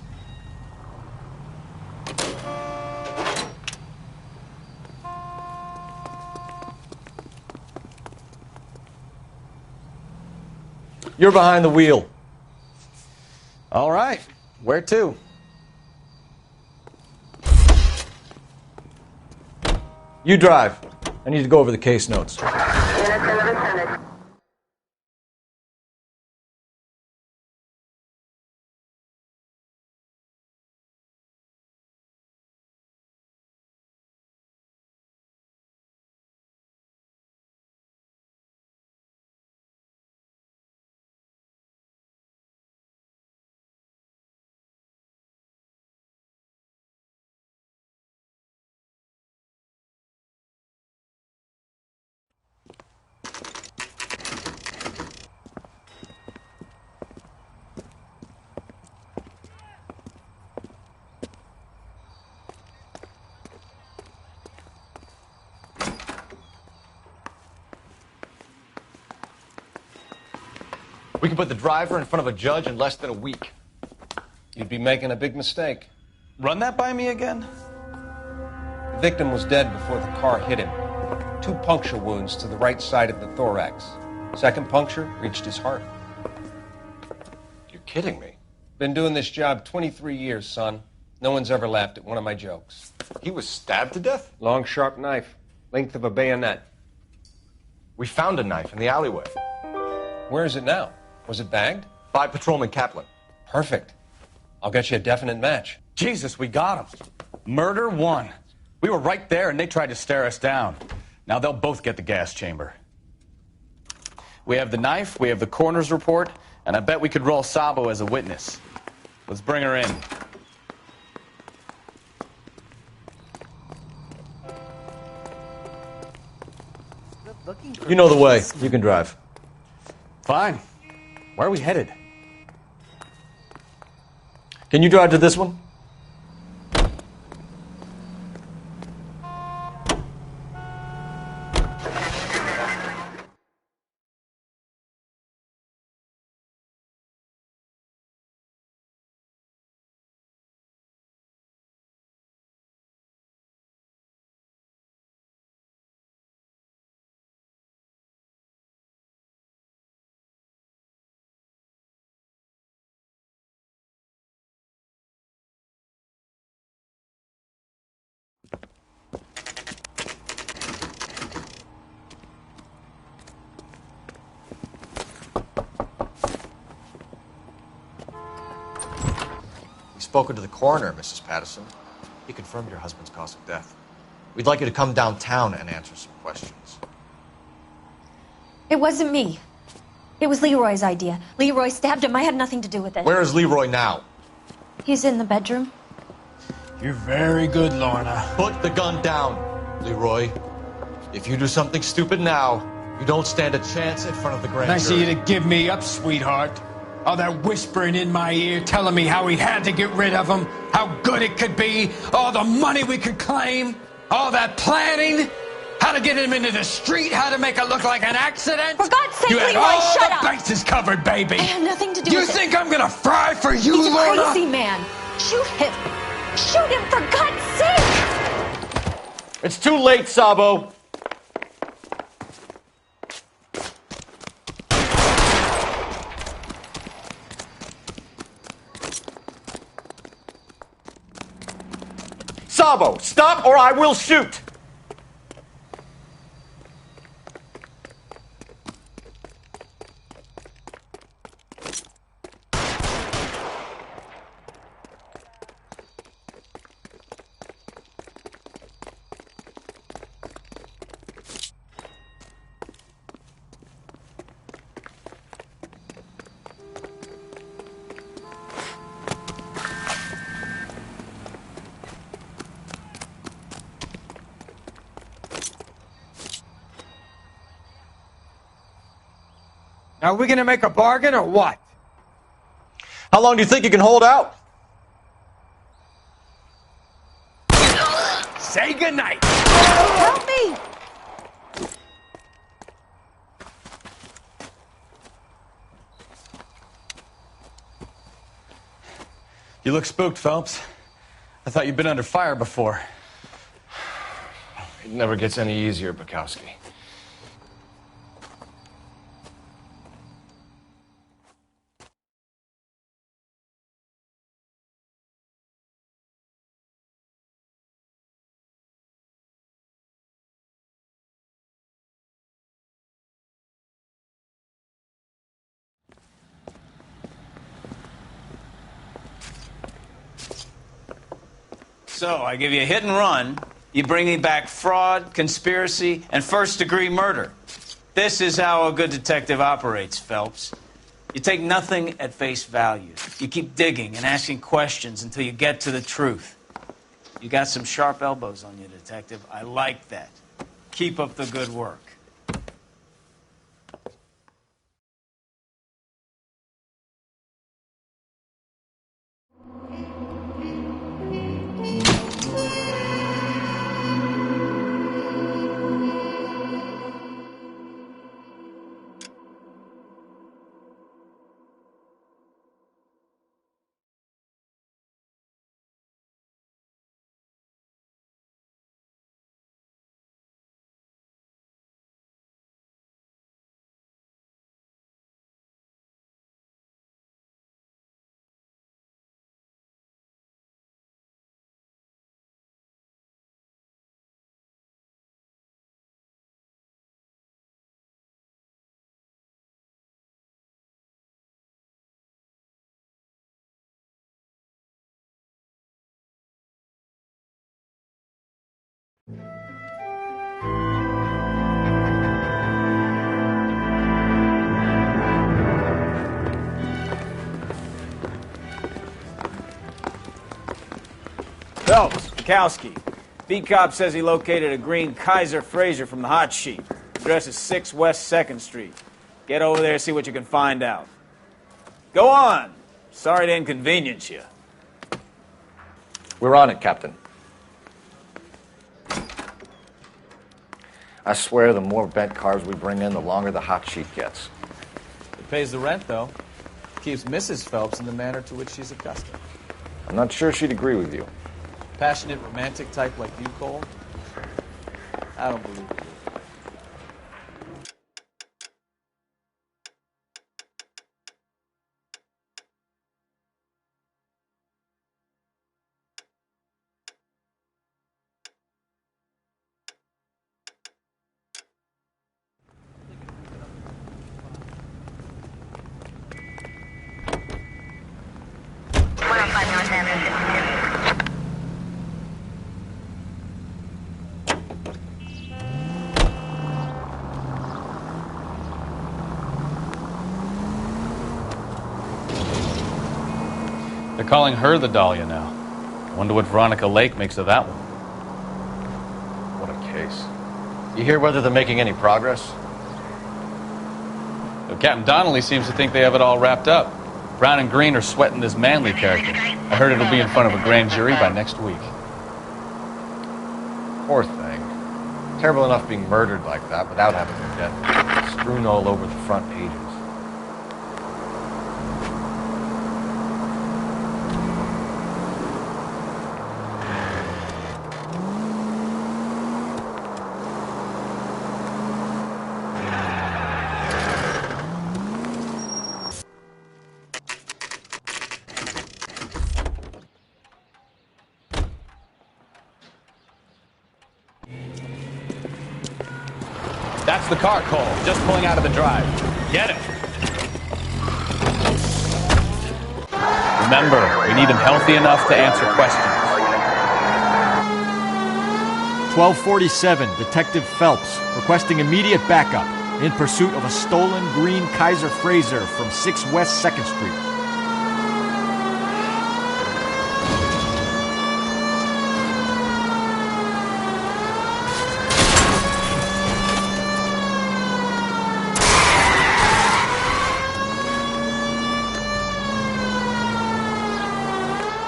You're behind the wheel. All right. Where to? You drive. I need to go over the case notes. We can put the driver in front of a judge in less than a week. You'd be making a big mistake. Run that by me again? The victim was dead before the car hit him. 2 puncture wounds to the right side of the thorax. Second puncture reached his heart. You're kidding me. Been doing this job 23 years, son. No one's ever laughed at one of my jokes. He was stabbed to death? Long, sharp knife. Length of a bayonet. We found a knife in the alleyway. Where is it now? Was it bagged? By Patrolman Kaplan. Perfect. I'll get you a definite match. Jesus, we got him. Murder 1. We were right there and they tried to stare us down. Now they'll both get the gas chamber. We have the knife, we have the coroner's report, and I bet we could roll Sabo as a witness. Let's bring her in. You know the way. You can drive. Fine. Where are we headed? Can you drive to this one? Spoken to the coroner, Mrs. Patterson. He confirmed your husband's cause of death. We'd like you to come downtown and answer some questions. It wasn't me. It was Leroy's idea. Leroy stabbed him. I had nothing to do with it. Where is Leroy now? He's in the bedroom. You're very good, Lorna. Put the gun down, Leroy. If you do something stupid now, you don't stand a chance in front of the grand Nice of jury. you to give me up, sweetheart. All that whispering in my ear telling me how we had to get rid of him, how good it could be, all the money we could claim, all that planning, how to get him into the street, how to make it look like an accident. For God's sake, you had Leroy, all shut the up. bases covered, baby. I had nothing to do You with it. think I'm gonna fry for you, He's a Lorna? crazy man. Shoot him. Shoot him, for God's sake. It's too late, Sabo. Sabo, stop or I will shoot! Now, are we gonna make a bargain or what? How long do you think you can hold out? Say goodnight. Help me. You look spooked, Phelps. I thought you'd been under fire before. It never gets any easier, Bukowski. So, I give you a hit and run. You bring me back fraud, conspiracy, and first-degree murder. This is how a good detective operates, Phelps. You take nothing at face value. You keep digging and asking questions until you get to the truth. You got some sharp elbows on you, detective. I like that. Keep up the good work. Phelps, Bukowski. Beat cop says he located a green Kaiser Frazer from the hot sheet. Address is 6 West 2nd Street. Get over there and see what you can find out. Go on. Sorry to inconvenience you. We're on it, Captain. I swear the more bent cars we bring in, the longer the hot sheet gets. It pays the rent, though. Keeps Mrs. Phelps in the manner to which she's accustomed. I'm not sure she'd agree with you. Passionate, romantic type like you, Cole? I don't believe you. They're calling her the Dahlia now. Wonder what Veronica Lake makes of that one. What a case. You hear whether they're making any progress? So Captain Donnelly seems to think they have it all wrapped up. Brown and Green are sweating this Manley character. I heard it'll be in front of a grand jury by next week. Poor thing. Terrible enough being murdered like that without having her death strewn all over the front pages. That's the car, Cole. Just pulling out of the drive. Get it. Remember, we need him healthy enough to answer questions. 1247, Detective Phelps, requesting immediate backup in pursuit of a stolen green Kaiser Frazer from 6 West 2nd Street.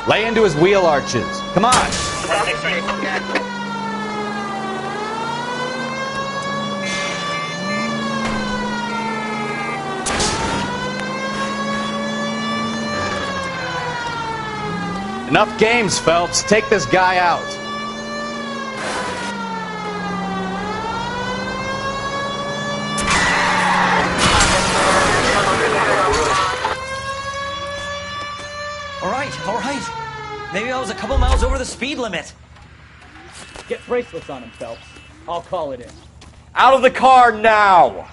Lay into his wheel arches. Come on. Enough games, Phelps. Take this guy out. All right. Maybe I was a couple miles over the speed limit. Get bracelets on him, Phelps. I'll call it in. Out of the car now!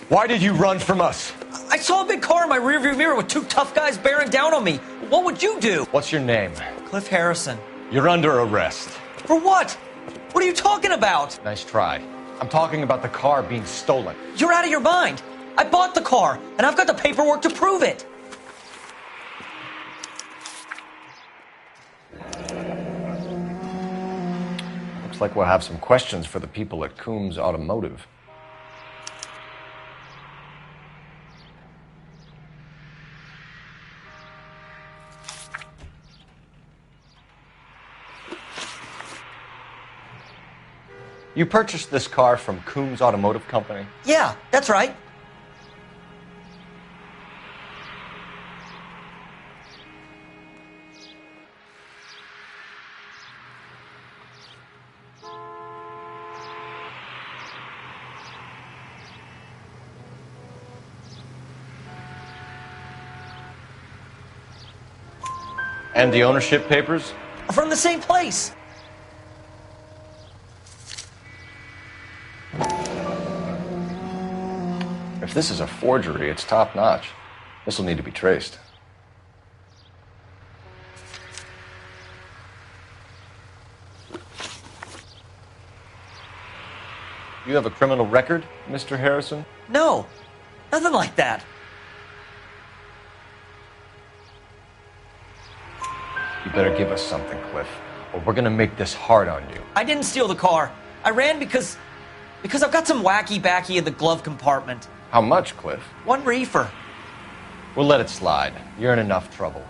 Why did you run from us? I saw a big car in my rearview mirror with 2 tough guys bearing down on me. What would you do? What's your name? Cliff Harrison. You're under arrest. For what? What are you talking about? Nice try. I'm talking about the car being stolen. You're out of your mind. I bought the car, and I've got the paperwork to prove it. Looks like we'll have some questions for the people at Coombs Automotive. You purchased this car from Coombs Automotive Company? Yeah, that's right. And the ownership papers? From the same place. If this is a forgery, it's top-notch. This will need to be traced. You have a criminal record, Mr. Harrison? No, nothing like that. You better give us something, Cliff, or we're gonna make this hard on you. I didn't steal the car. I ran because I've got some wacky-backy in the glove compartment. How much, Cliff? 1 reefer. We'll let it slide. You're in enough trouble.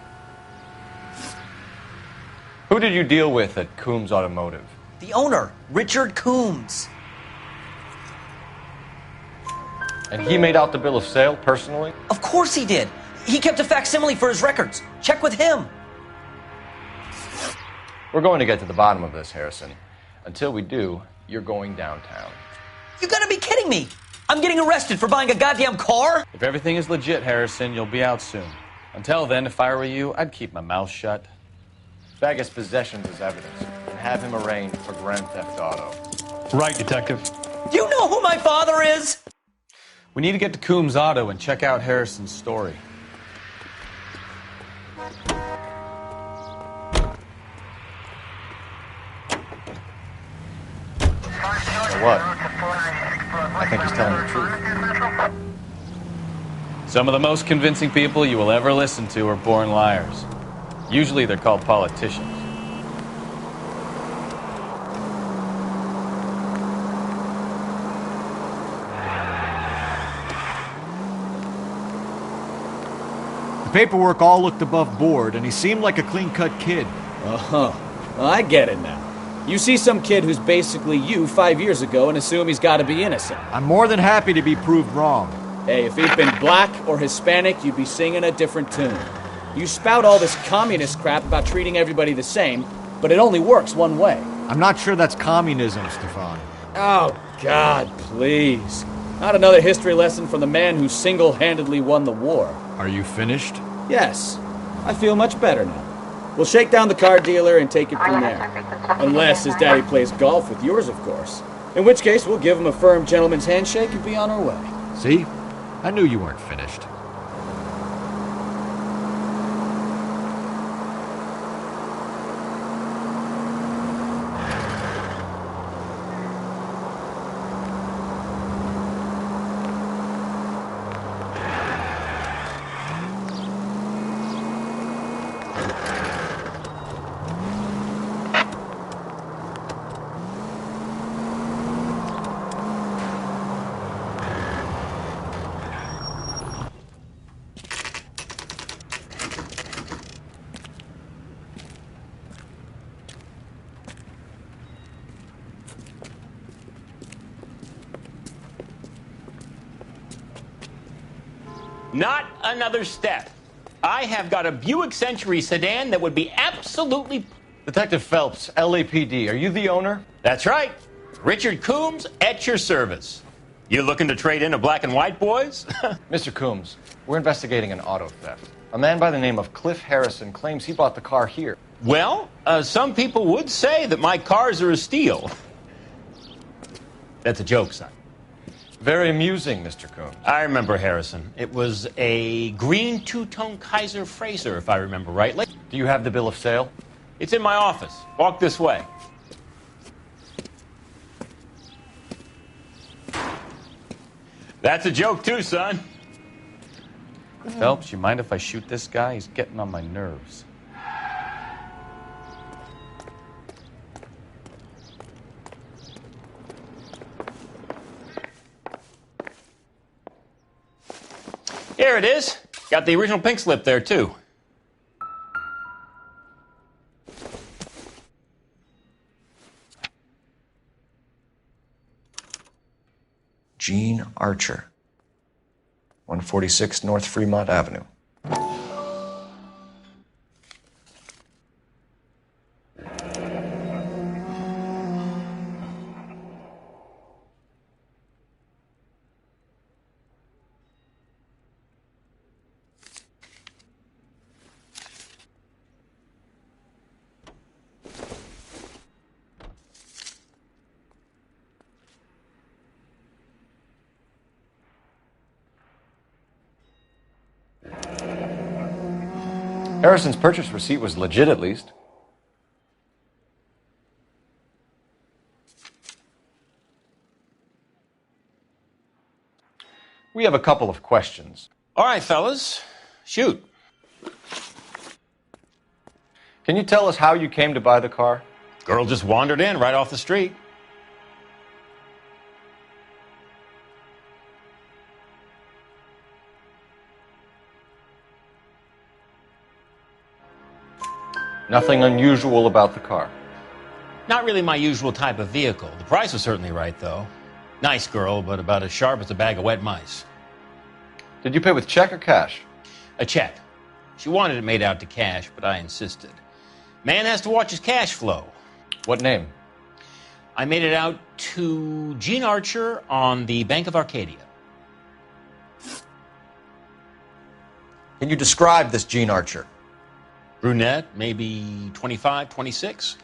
Who did you deal with at Coombs Automotive? The owner, Richard Coombs. And he made out the bill of sale personally? Of course he did. He kept a facsimile for his records. Check with him. We're going to get to the bottom of this, Harrison. Until we do, you're going downtown. You gotta be kidding me! I'm getting arrested for buying a goddamn car? If everything is legit, Harrison, you'll be out soon. Until then, if I were you, I'd keep my mouth shut. Bag his possessions as evidence and have him arraigned for grand theft auto. Right, Detective. Do you know who my father is? We need to get to Coombs Auto and check out Harrison's story. What? I think he's telling the truth. Some of the most convincing people you will ever listen to are born liars. Usually they're called politicians. The paperwork all looked above board, and he seemed like a clean-cut kid. Uh-huh. Well, I get it now. You see some kid who's basically you 5 years ago and assume he's got to be innocent. I'm more than happy to be proved wrong. Hey, if he'd been black or Hispanic, you'd be singing a different tune. You spout all this communist crap about treating everybody the same, but it only works one way. I'm not sure that's communism, Stefan. Oh, God, please. Not another history lesson from the man who single-handedly won the war. Are you finished? Yes. I feel much better now. We'll shake down the car dealer and take it from there. Unless his daddy plays golf with yours, of course. In which case, we'll give him a firm gentleman's handshake and be on our way. See? I knew you weren't finished. Not another step. I have got a Buick Century sedan that would be absolutely... Detective Phelps, LAPD, are you the owner? That's right. Richard Coombs at your service. You looking to trade in a black and white, boys? Mr. Coombs, we're investigating an auto theft. A man by the name of Cliff Harrison claims he bought the car here. Well, some people would say that my cars are a steal. That's a joke, son. Very amusing, Mr. Coombs. I remember Harrison. It was a green two-tone Kaiser Frazer, if I remember rightly. Do you have the bill of sale? It's in my office. Walk this way. That's a joke too, son. Phelps, you mind if I shoot this guy? He's getting on my nerves. Here it is. Got the original pink slip there, too. Gene Archer, 146 North Fremont Avenue. Harrison's purchase receipt was legit, at least. We have a couple of questions. All right, fellas. Shoot. Can you tell us how you came to buy the car? Girl just wandered in right off the street. Nothing unusual about the car. Not really my usual type of vehicle. The price was certainly right, though. Nice girl, but about as sharp as a bag of wet mice. Did you pay with check or cash? A check. She wanted it made out to cash, but I insisted. Man has to watch his cash flow. What name? I made it out to Gene Archer on the Bank of Arcadia. Can you describe this Gene Archer? Brunette, maybe 25, 26.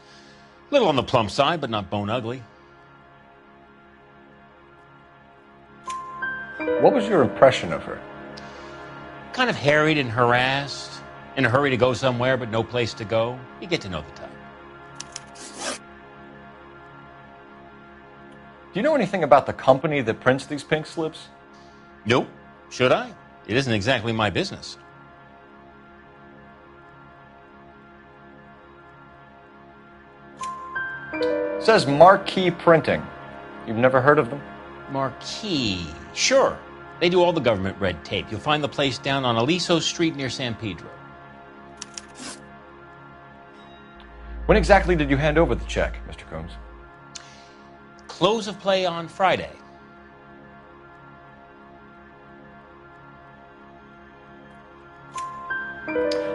Little on the plump side, but not bone ugly. What was your impression of her? Kind of harried and harassed. In a hurry to go somewhere, but no place to go. You get to know the type. Do you know anything about the company that prints these pink slips? Nope. Should I? It isn't exactly my business. It says Marquee Printing. You've never heard of them? Marquee. Sure. They do all the government red tape. You'll find the place down on Aliso Street near San Pedro. When exactly did you hand over the check, Mr. Combs? Close of play on Friday.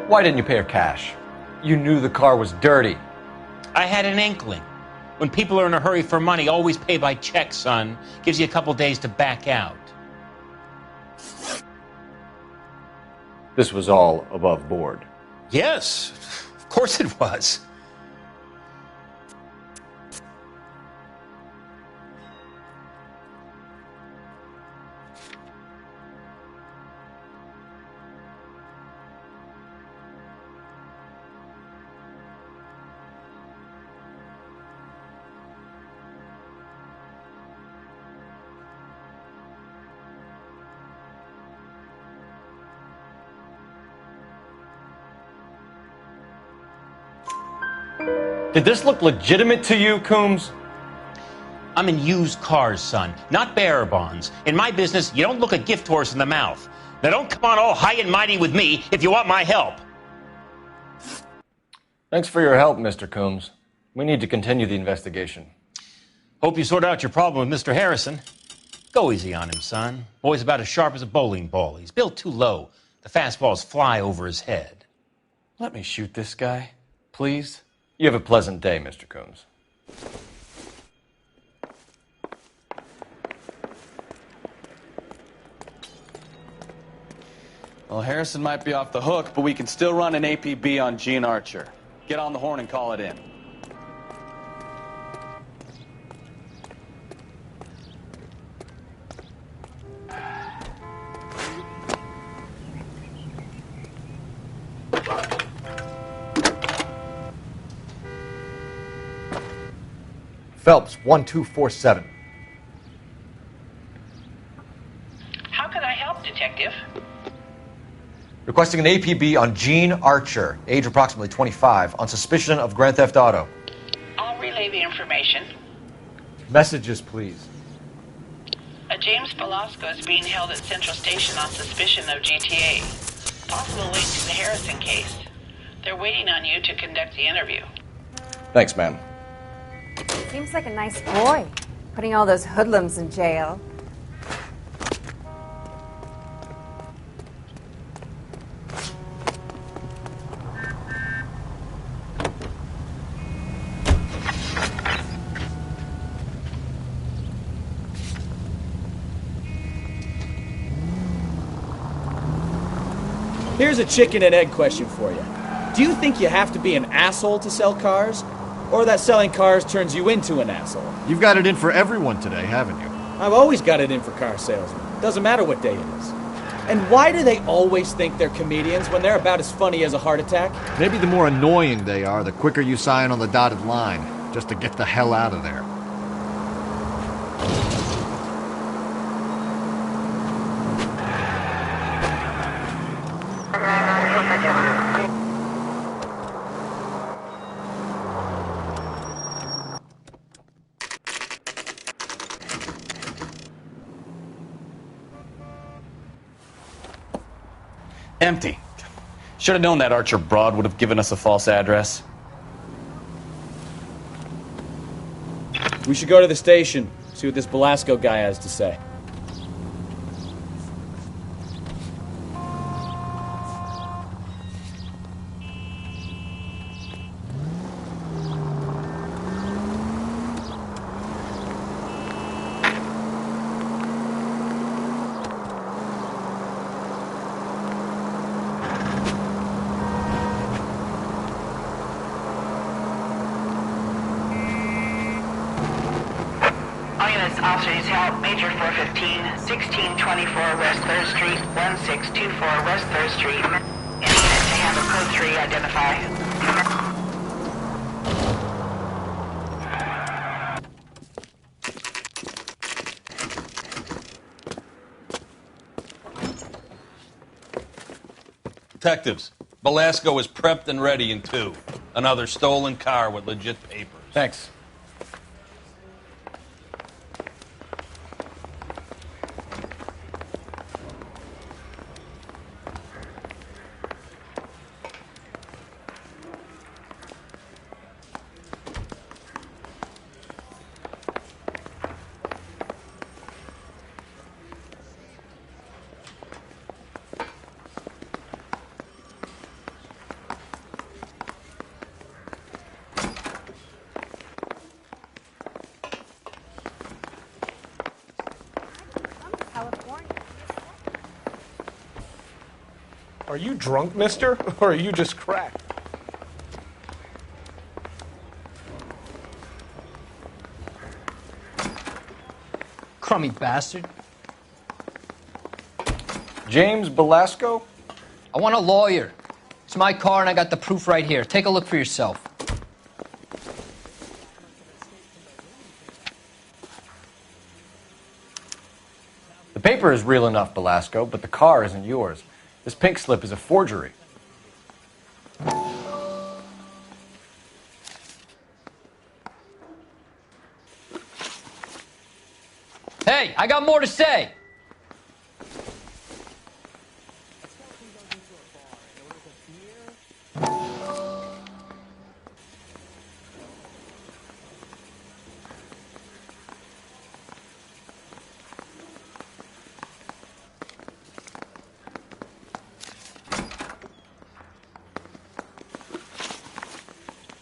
Why didn't you pay her cash? You knew the car was dirty. I had an inkling. When people are in a hurry for money, always pay by check, son. Gives you a couple days to back out. This was all above board. Yes, of course it was. Did this look legitimate to you, Coombs? I'm in used cars, son, not bearer bonds. In my business, you don't look a gift horse in the mouth. Now don't come on all high and mighty with me if you want my help. Thanks for your help, Mr. Coombs. We need to continue the investigation. Hope you sort out your problem with Mr. Harrison. Go easy on him, son. Boy's about as sharp as a bowling ball. He's built too low. The fastballs fly over his head. Let me shoot this guy, please. You have a pleasant day, Mr. Coombs. Well, Harrison might be off the hook, but we can still run an APB on Gene Archer. Get on the horn and call it in. Phelps, 1247. How can I help, Detective? Requesting an APB on Gene Archer, age approximately 25, on suspicion of Grand Theft Auto. I'll relay the information. Messages, please. A James Velasco is being held at Central Station on suspicion of GTA. Possible link to the Harrison case. They're waiting on you to conduct the interview. Thanks, ma'am. Seems like a nice boy, putting all those hoodlums in jail. Here's a chicken and egg question for you. Do you think you have to be an asshole to sell cars? Or that selling cars turns you into an asshole? You've got it in for everyone today, haven't you? I've always got it in for car salesmen. Doesn't matter what day it is. And why do they always think they're comedians when they're about as funny as a heart attack? Maybe the more annoying they are, the quicker you sign on the dotted line, just to get the hell out of there. Empty. Should have known that Archer broad would have given us a false address. We should go to the station, see what this Velasco guy has to say. Officers help Major 415, 1624 West 3rd Street, 1624 West 3rd Street. Any unit to handle code 3, identify. Detectives, Velasco is prepped and ready in 2. Another stolen car with legit papers. Thanks. Are you drunk, mister? Or are you just cracked? Crummy bastard. James Velasco? I want a lawyer. It's my car and I got the proof right here. Take a look for yourself. The paper is real enough, Velasco, but the car isn't yours. This pink slip is a forgery. Hey, I got more to say.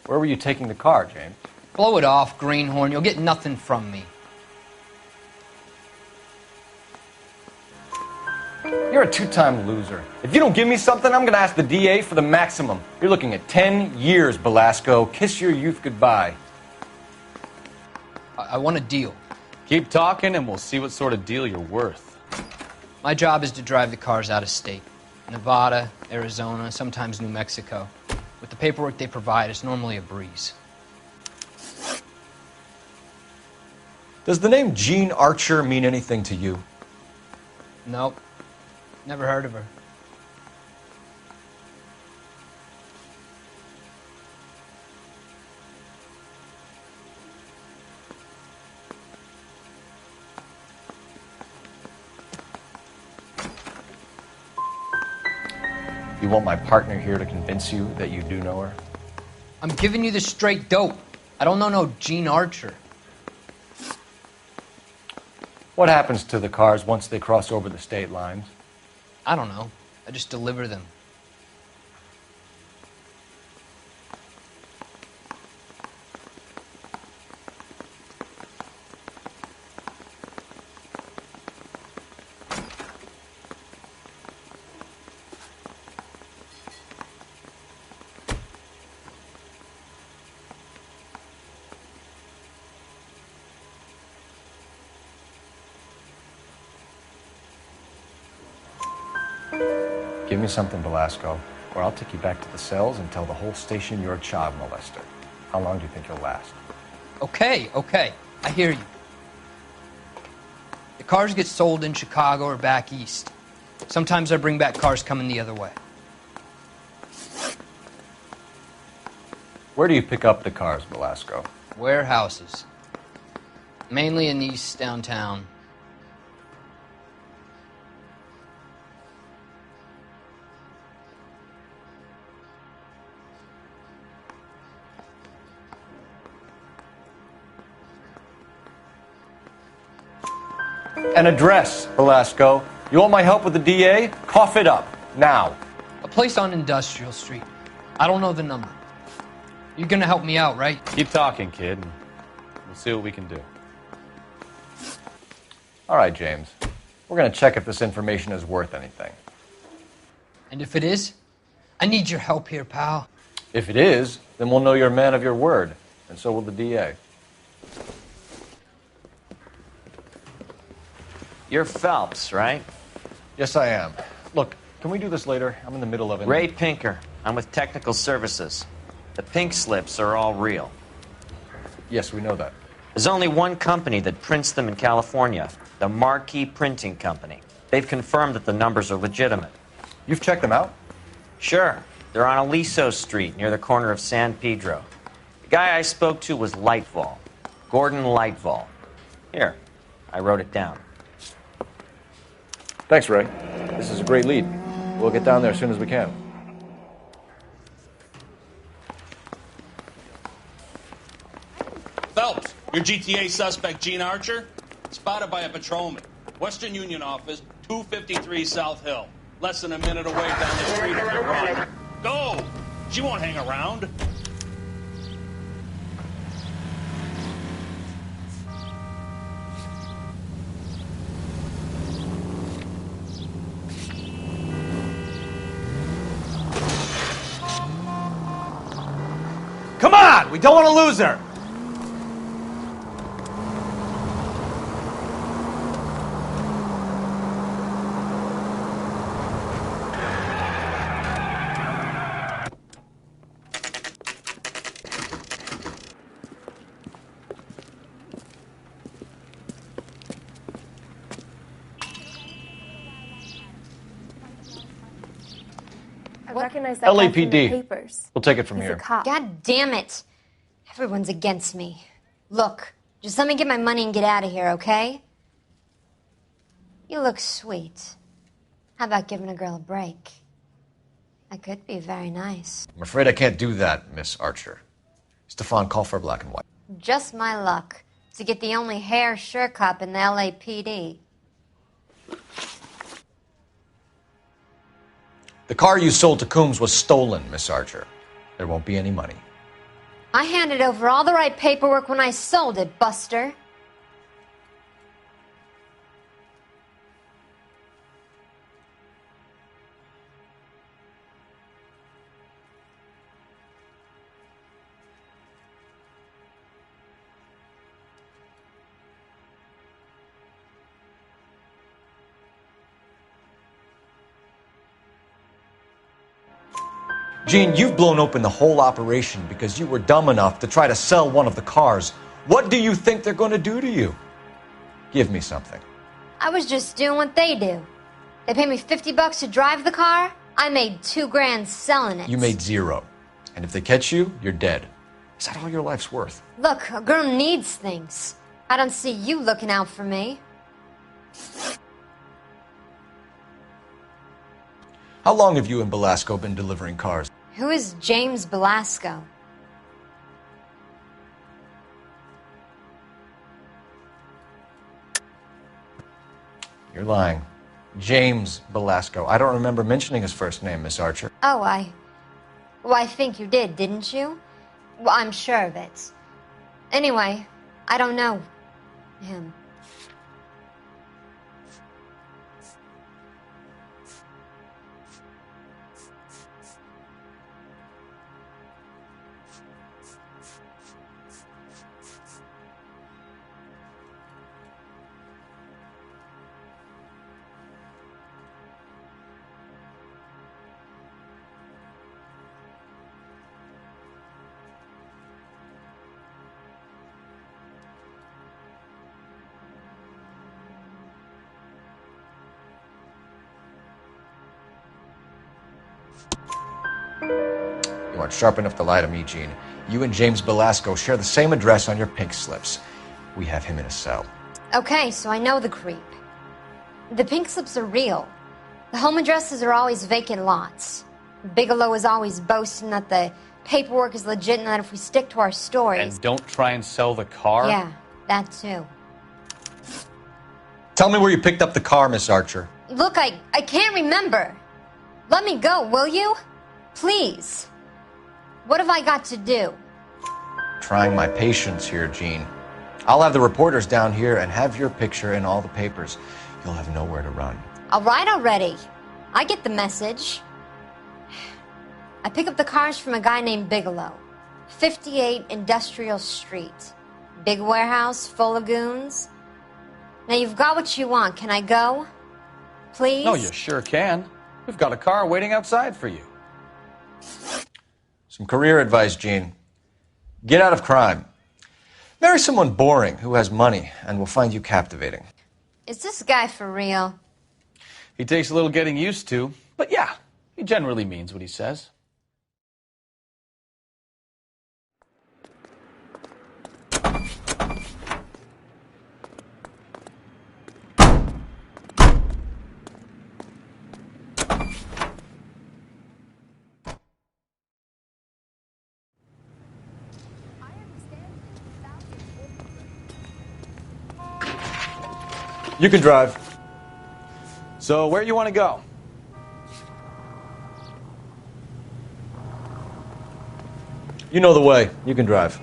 Where were you taking the car, James? Blow it off, greenhorn. You'll get nothing from me. You're a two-time loser. If you don't give me something, I'm going to ask the DA for the maximum. You're looking at 10 years, Velasco. Kiss your youth goodbye. I want a deal. Keep talking and we'll see what sort of deal you're worth. My job is to drive the cars out of state. Nevada, Arizona, sometimes New Mexico. With the paperwork they provide, it's normally a breeze. Does the name Jean Archer mean anything to you? Nope. Never heard of her. You want my partner here to convince you that you do know her? I'm giving you the straight dope. I don't know no Jean Archer. What happens to the cars once they cross over the state lines? I don't know. I just deliver them. Give me something, Velasco, or I'll take you back to the cells and tell the whole station you're a child molester. How long do you think you'll last? Okay. I hear you. The cars get sold in Chicago or back east. Sometimes I bring back cars coming the other way. Where do you pick up the cars, Velasco? Warehouses. Mainly in East downtown. An address, Velasco. You want my help with the DA? Cough it up, now. A place on Industrial Street. I don't know the number. You're gonna help me out, right? Keep talking, kid, and we'll see what we can do. All right, James. We're going to check if this information is worth anything. And if it is, I need your help here, pal. If it is, then we'll know you're a man of your word, and so will the DA. You're Phelps, right? Yes, I am. Look, can we do this later? I'm in the middle of it. Ray Pinker. I'm with Technical Services. The pink slips are all real. Yes, we know that. There's only one company that prints them in California, the Marquee Printing Company. They've confirmed that the numbers are legitimate. You've checked them out? Sure. They're on Aliso Street, near the corner of San Pedro. The guy I spoke to was Lightval. Gordon Lightval. Here, I wrote it down. Thanks, Ray. This is a great lead. We'll get down there as soon as we can. Phelps, your GTA suspect, Jean Archer, spotted by a patrolman. Western Union office, 253 South Hill. Less than a minute away down the street if you run. Go! She won't hang around. Come on! We don't want to lose her! I recognize that guy from the LAPD. papers. We'll take it from He's here. a cop. God damn it. Everyone's against me. Look, just let me get my money and get out of here, okay? You look sweet. How about giving a girl a break? I could be very nice. I'm afraid I can't do that, Miss Archer. Stefan, call for black and white. Just my luck to get the only hair sure cop in the LAPD. The car you sold to Coombs was stolen, Miss Archer. There won't be any money. I handed over all the right paperwork when I sold it, Buster. Gene, you've blown open the whole operation because you were dumb enough to try to sell one of the cars. What do you think they're going to do to you? Give me something. I was just doing what they do. They pay me $50 to drive the car. I made $2,000 selling it. You made 0. And if they catch you, you're dead. Is that all your life's worth? Look, a girl needs things. I don't see you looking out for me. How long have you and Belasco been delivering cars? Who is James Belasco? You're lying. James Belasco. I don't remember mentioning his first name, Miss Archer. Oh, I think you did, didn't you? Well, I'm sure of it. Anyway, I don't know him. You aren't sharp enough to lie to me, Gene. You and James Belasco share the same address on your pink slips. We have him in a cell. Okay, so I know the creep. The pink slips are real. The home addresses are always vacant lots. Bigelow is always boasting that the paperwork is legit and that if we stick to our stories... And don't try and sell the car? Yeah, that too. Tell me where you picked up the car, Miss Archer. Look, I can't remember. Let me go, will you? Please. What have I got to do? Trying my patience here, Gene. I'll have the reporters down here and have your picture in all the papers. You'll have nowhere to run. All right already. I get the message. I pick up the cars from a guy named Bigelow. 58 Industrial Street. Big warehouse full of goons. Now you've got what you want. Can I go? Please? No, you sure can. We've got a car waiting outside for you. Some career advice, Gene. Get out of crime. Marry someone boring who has money and will find you captivating. Is this guy for real? He takes a little getting used to, but yeah, he generally means what he says. You can drive. So, where you want to go? You know the way. You can drive.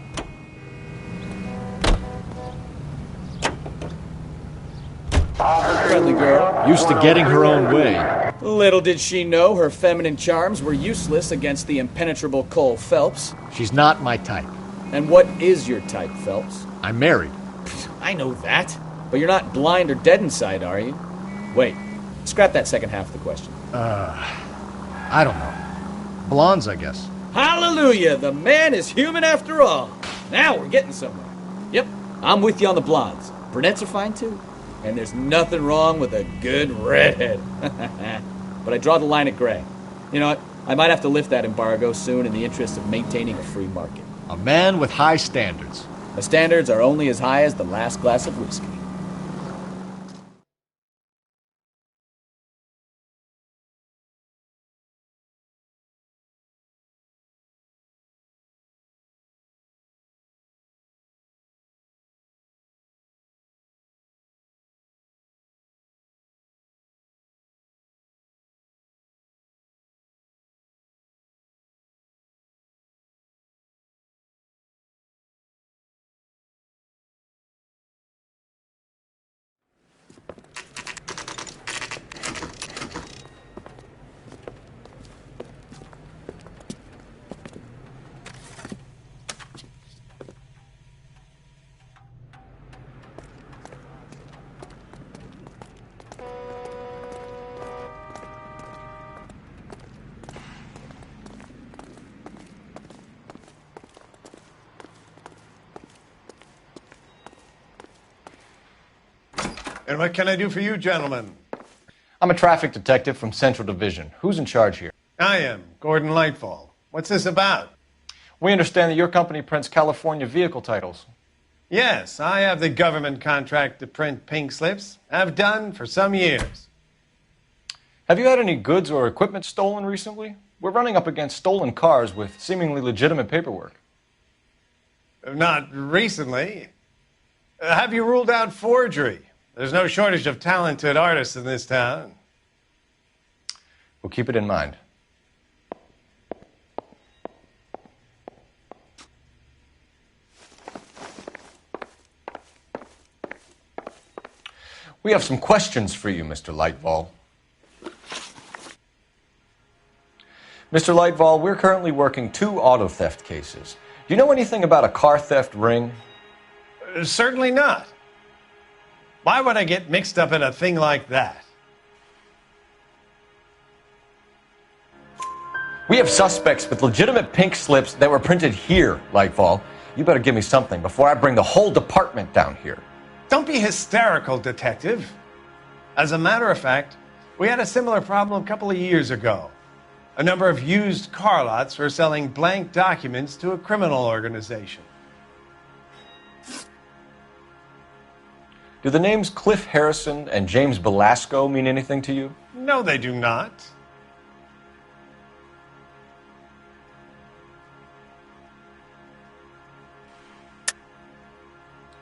Friendly girl. Used to getting her own way. Little did she know her feminine charms were useless against the impenetrable Cole Phelps. She's not my type. And what is your type, Phelps? I'm married. I know that. But you're not blind or dead inside, are you? Wait, scrap that second half of the question. I don't know. Blondes, I guess. Hallelujah! The man is human after all. Now we're getting somewhere. Yep, I'm with you on the blondes. Brunettes are fine too. And there's nothing wrong with a good redhead. But I draw the line at gray. You know what? I might have to lift that embargo soon in the interest of maintaining a free market. A man with high standards. The standards are only as high as the last glass of whiskey. And what can I do for you, gentlemen? I'm a traffic detective from Central Division. Who's in charge here? I am, Gordon Lightfall. What's this about? We understand that your company prints California vehicle titles. Yes, I have the government contract to print pink slips. I've done for some years. Have you had any goods or equipment stolen recently? We're running up against stolen cars with seemingly legitimate paperwork. Not recently. Have you ruled out forgery? There's no shortage of talented artists in this town. We'll keep it in mind. We have some questions for you, Mr. Lightfall. Mr. Lightfall, we're currently working 2 auto theft cases. Do you know anything about a car theft ring? Certainly not. Why would I get mixed up in a thing like that? We have suspects with legitimate pink slips that were printed here, Lightfall. You better give me something before I bring the whole department down here. Don't be hysterical, Detective. As a matter of fact, we had a similar problem a couple of years ago. A number of used car lots were selling blank documents to a criminal organization. Do the names Cliff Harrison and James Belasco mean anything to you? No, they do not.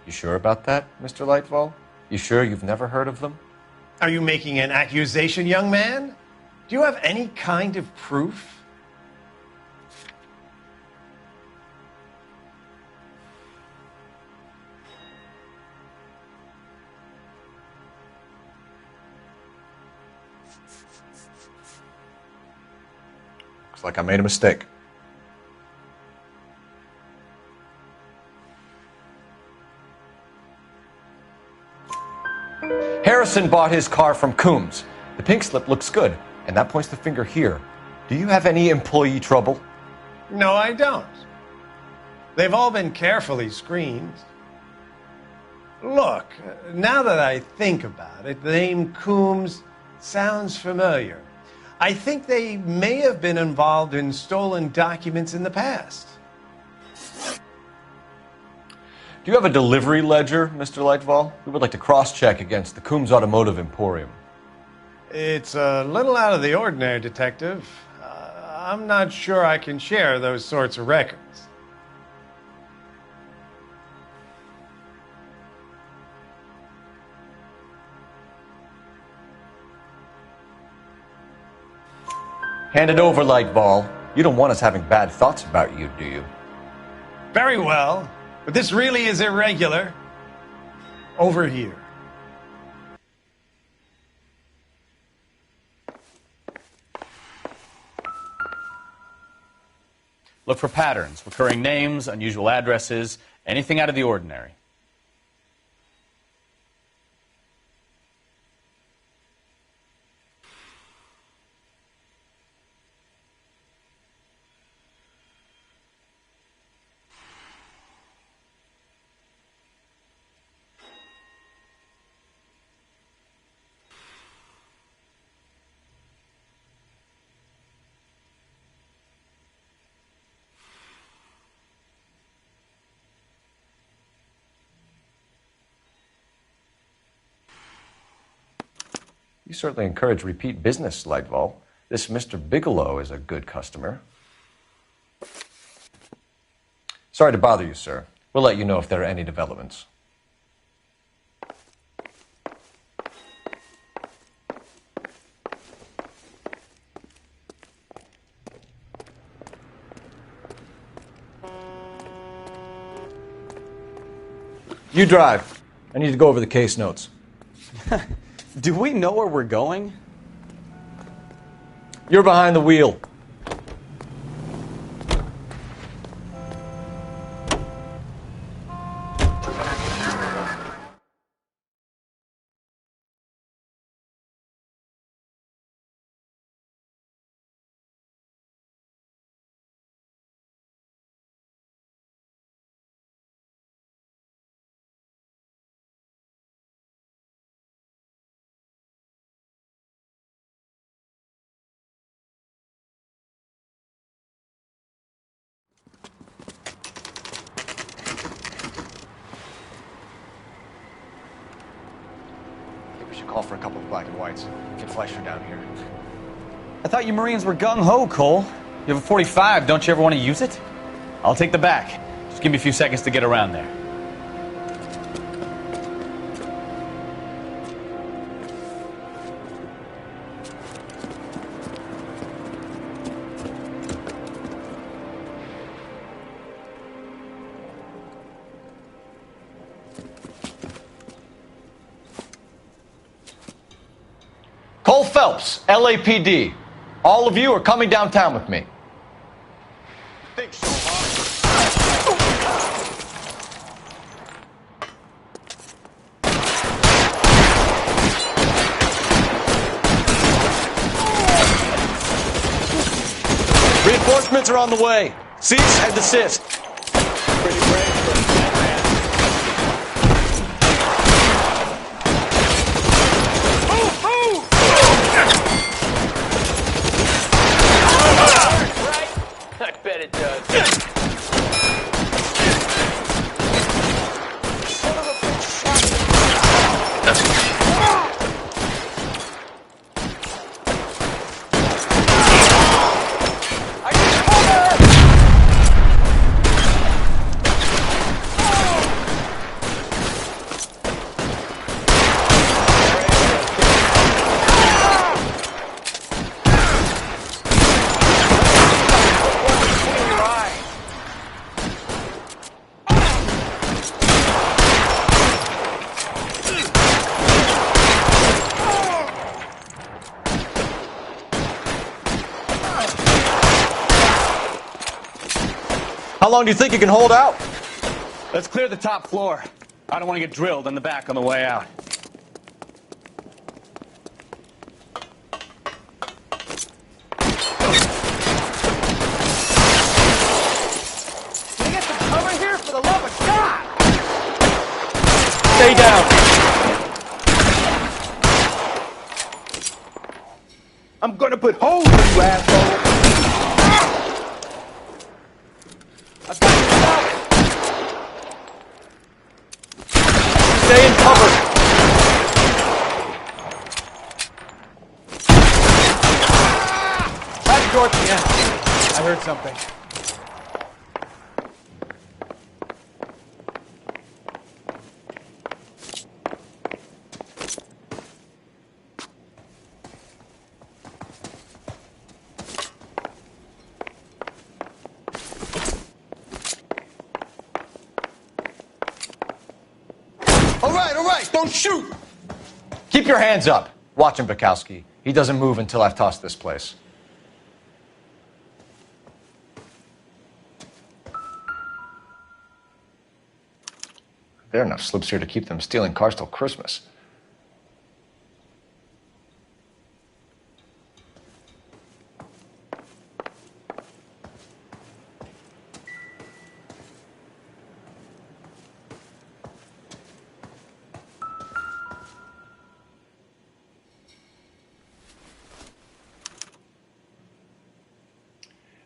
You sure about that, Mr. Lightfall? You sure you've never heard of them? Are you making an accusation, young man? Do you have any kind of proof? Looks like I made a mistake. Harrison bought his car from Coombs. The pink slip looks good, and that points the finger here. Do you have any employee trouble? No, I don't. They've all been carefully screened. Look, now that I think about it, the name Coombs sounds familiar. I think they may have been involved in stolen documents in the past. Do you have a delivery ledger, Mr. Lightfall? We would like to cross-check against the Coombs Automotive Emporium. It's a little out of the ordinary, Detective. I'm not sure I can share those sorts of records. Hand it over, Lightfall. You don't want us having bad thoughts about you, do you? Very well, but this really is irregular. Over here. Look for patterns, recurring names, unusual addresses, anything out of the ordinary. You certainly encourage repeat business, Lightfall. This Mr. Bigelow is a good customer. Sorry to bother you, sir. We'll let you know if there are any developments. You drive. I need to go over the case notes. Do we know where we're going? You're behind the wheel. should call for a couple of black and whites. Get Fleischer down here. I thought you Marines were gung-ho, Cole. You have a 45. Don't you ever want to use it? I'll take the back. Just give me a few seconds to get around there. Cole Phelps, LAPD. All of you are coming downtown with me. Think so, huh? Reinforcements are on the way. Cease and desist. Pretty brave for a fat man. I bet it does. How long do you think you can hold out? Let's clear the top floor. I don't want to get drilled in the back on the way out. Can I get some cover here, for the love of God? Stay down. I'm gonna put holes in you, asshole. Stay in cover. Try the door at the end. I heard something. All right, don't shoot! Keep your hands up. Watch him, Bukowski. He doesn't move until I've tossed this place. There are enough slips here to keep them stealing cars till Christmas.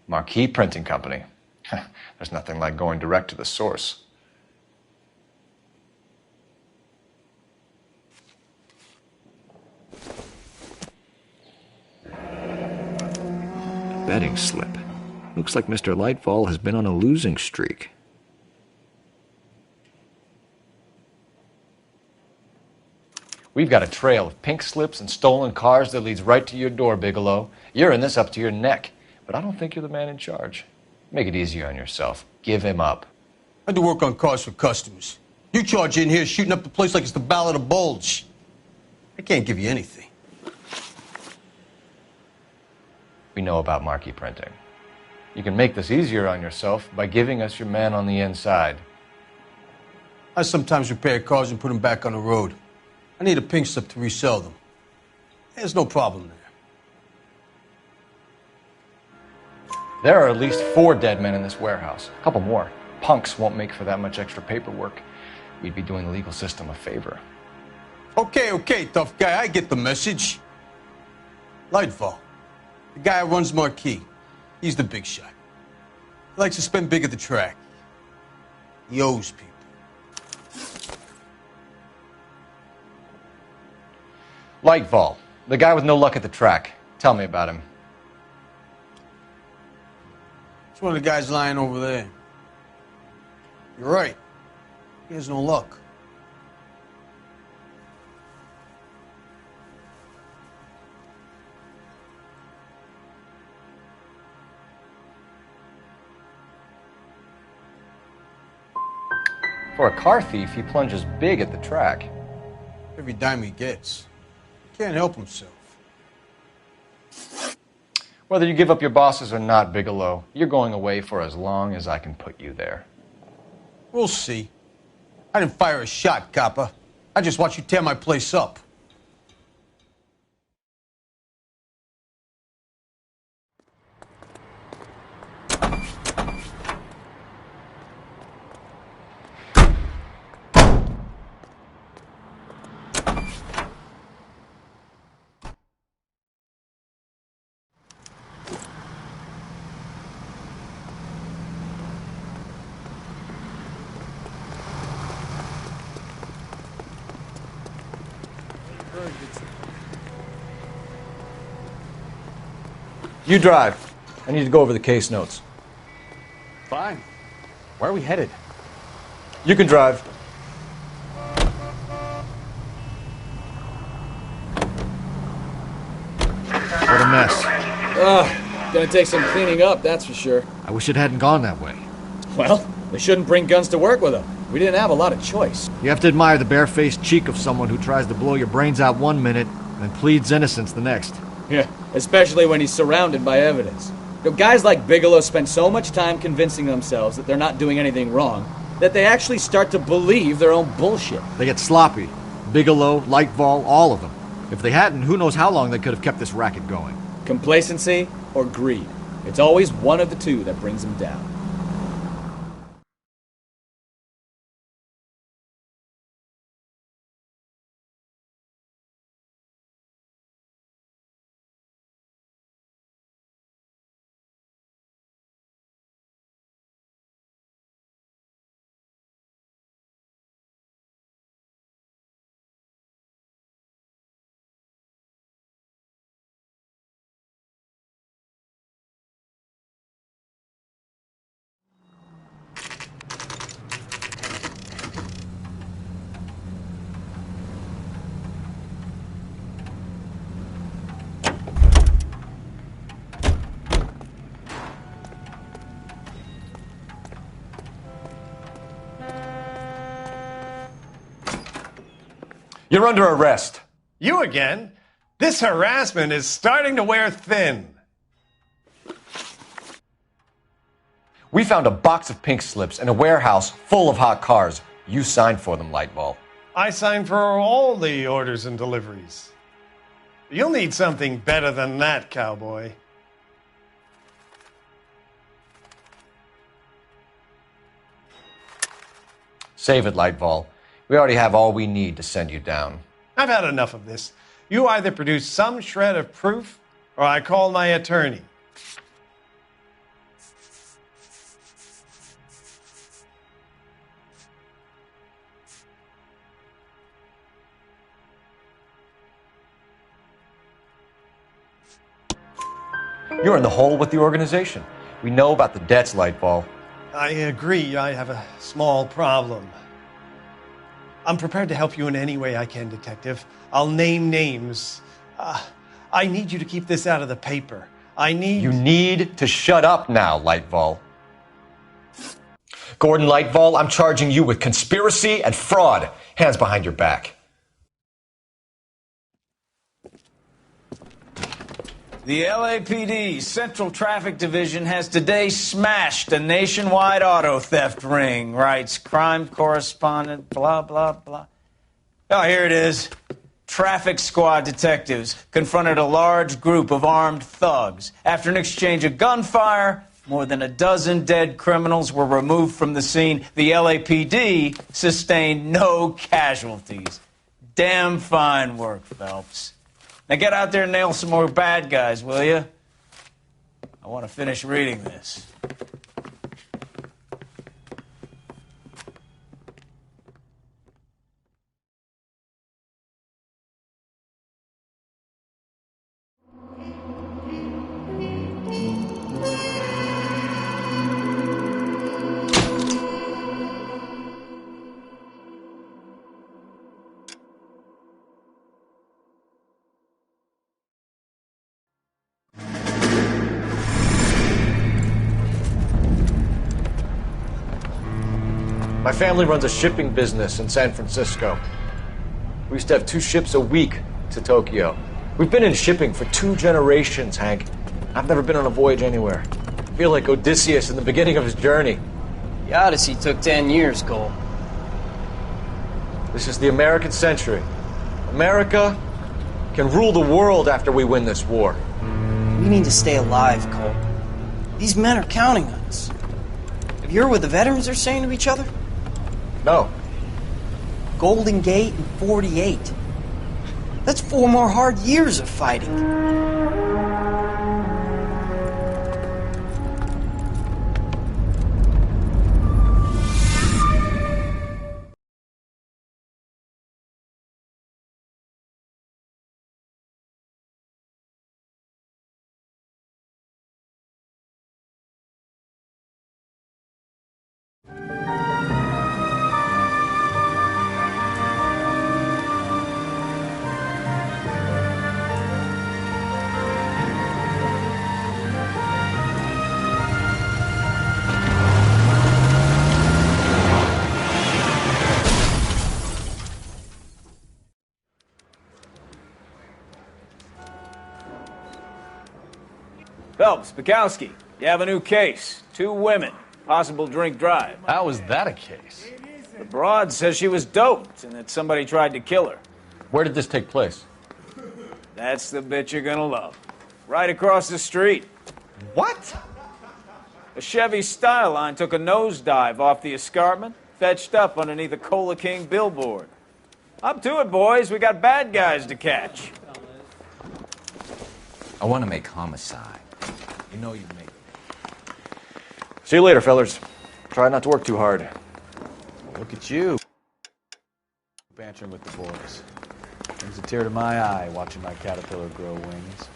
Marquee Printing Company. There's nothing like going direct to the source. Betting slip. Looks like Mr. Lightfall has been on a losing streak. We've got a trail of pink slips and stolen cars that leads right to your door, Bigelow. You're in this up to your neck, but I don't think you're the man in charge. Make it easier on yourself. Give him up. I do work on cars for customers. You charge in here shooting up the place like it's the Ballad of Bulge. I can't give you anything. We know about marquee printing. You can make this easier on yourself by giving us your man on the inside. I sometimes repair cars and put them back on the road. I need a pink slip to resell them. There's no problem there. There are at least 4 dead men in this warehouse. A couple more. Punks won't make for that much extra paperwork. We'd be doing the legal system a favor. Okay, tough guy. I get the message. Lightfall, the guy who runs Marquee. He's the big shot. He likes to spend big at the track. He owes people. Lightfall, the guy with no luck at the track. Tell me about him. It's one of the guys lying over there. You're right. He has no luck. For a car thief, he plunges big at the track. Every dime he gets. Can't help himself. Whether you give up your bosses or not, Bigelow, you're going away for as long as I can put you there. We'll see. I didn't fire a shot, copper. I just watched you tear my place up. You drive. I need to go over the case notes. Fine. Where are we headed? You can drive. What a mess. Gonna take some cleaning up, that's for sure. I wish it hadn't gone that way. Well, they shouldn't bring guns to work with them. We didn't have a lot of choice. You have to admire the barefaced cheek of someone who tries to blow your brains out one minute and pleads innocence the next. Yeah, especially when he's surrounded by evidence. You know, guys like Bigelow spend so much time convincing themselves that they're not doing anything wrong that they actually start to believe their own bullshit. They get sloppy. Bigelow, Lightfall, all of them. If they hadn't, who knows how long they could have kept this racket going. Complacency or greed. It's always one of the two that brings them down. You're under arrest. You again? This harassment is starting to wear thin. We found a box of pink slips in a warehouse full of hot cars. You signed for them, Lightball. I signed for all the orders and deliveries. You'll need something better than that, cowboy. Save it, Lightball. We already have all we need to send you down. I've had enough of this. You either produce some shred of proof, or I call my attorney. You're in the hole with the organization. We know about the debts, Lightball. I agree. I have a small problem. I'm prepared to help you in any way I can, Detective. I'll name names. I need you to keep this out of the paper. You need to shut up now, Lightball. Gordon Lightball, I'm charging you with conspiracy and fraud. Hands behind your back. The LAPD Central Traffic Division has today smashed a nationwide auto theft ring, writes crime correspondent, blah, blah, blah. Oh, here it is. Traffic squad detectives confronted a large group of armed thugs. After an exchange of gunfire, more than a dozen dead criminals were removed from the scene. The LAPD sustained no casualties. Damn fine work, Phelps. Now get out there and nail some more bad guys, will you? I want to finish reading this. My family runs a shipping business in San Francisco. We used to have 2 ships a week to Tokyo. We've been in shipping for 2 generations, Hank. I've never been on a voyage anywhere. I feel like Odysseus in the beginning of his journey. The Odyssey took 10 years, Cole. This is the American century. America can rule the world after we win this war. We need to stay alive, Cole. These men are counting on us. Have you heard what the veterans are saying to each other? No. Golden Gate and 48. That's 4 more hard years of fighting. Phelps, Bukowski, you have a new case. 2 women, possible drink drive. How was that a case? The broad says she was doped and that somebody tried to kill her. Where did this take place? That's the bit you're gonna love. Right across the street. What? A Chevy Styline took a nosedive off the escarpment, fetched up underneath a Cola King billboard. Up to it, boys. We got bad guys to catch. I want to make homicide. You know you make it. See you later, fellers. Try not to work too hard. Look at you. Bantering with the boys. Brings a tear to my eye watching my caterpillar grow wings.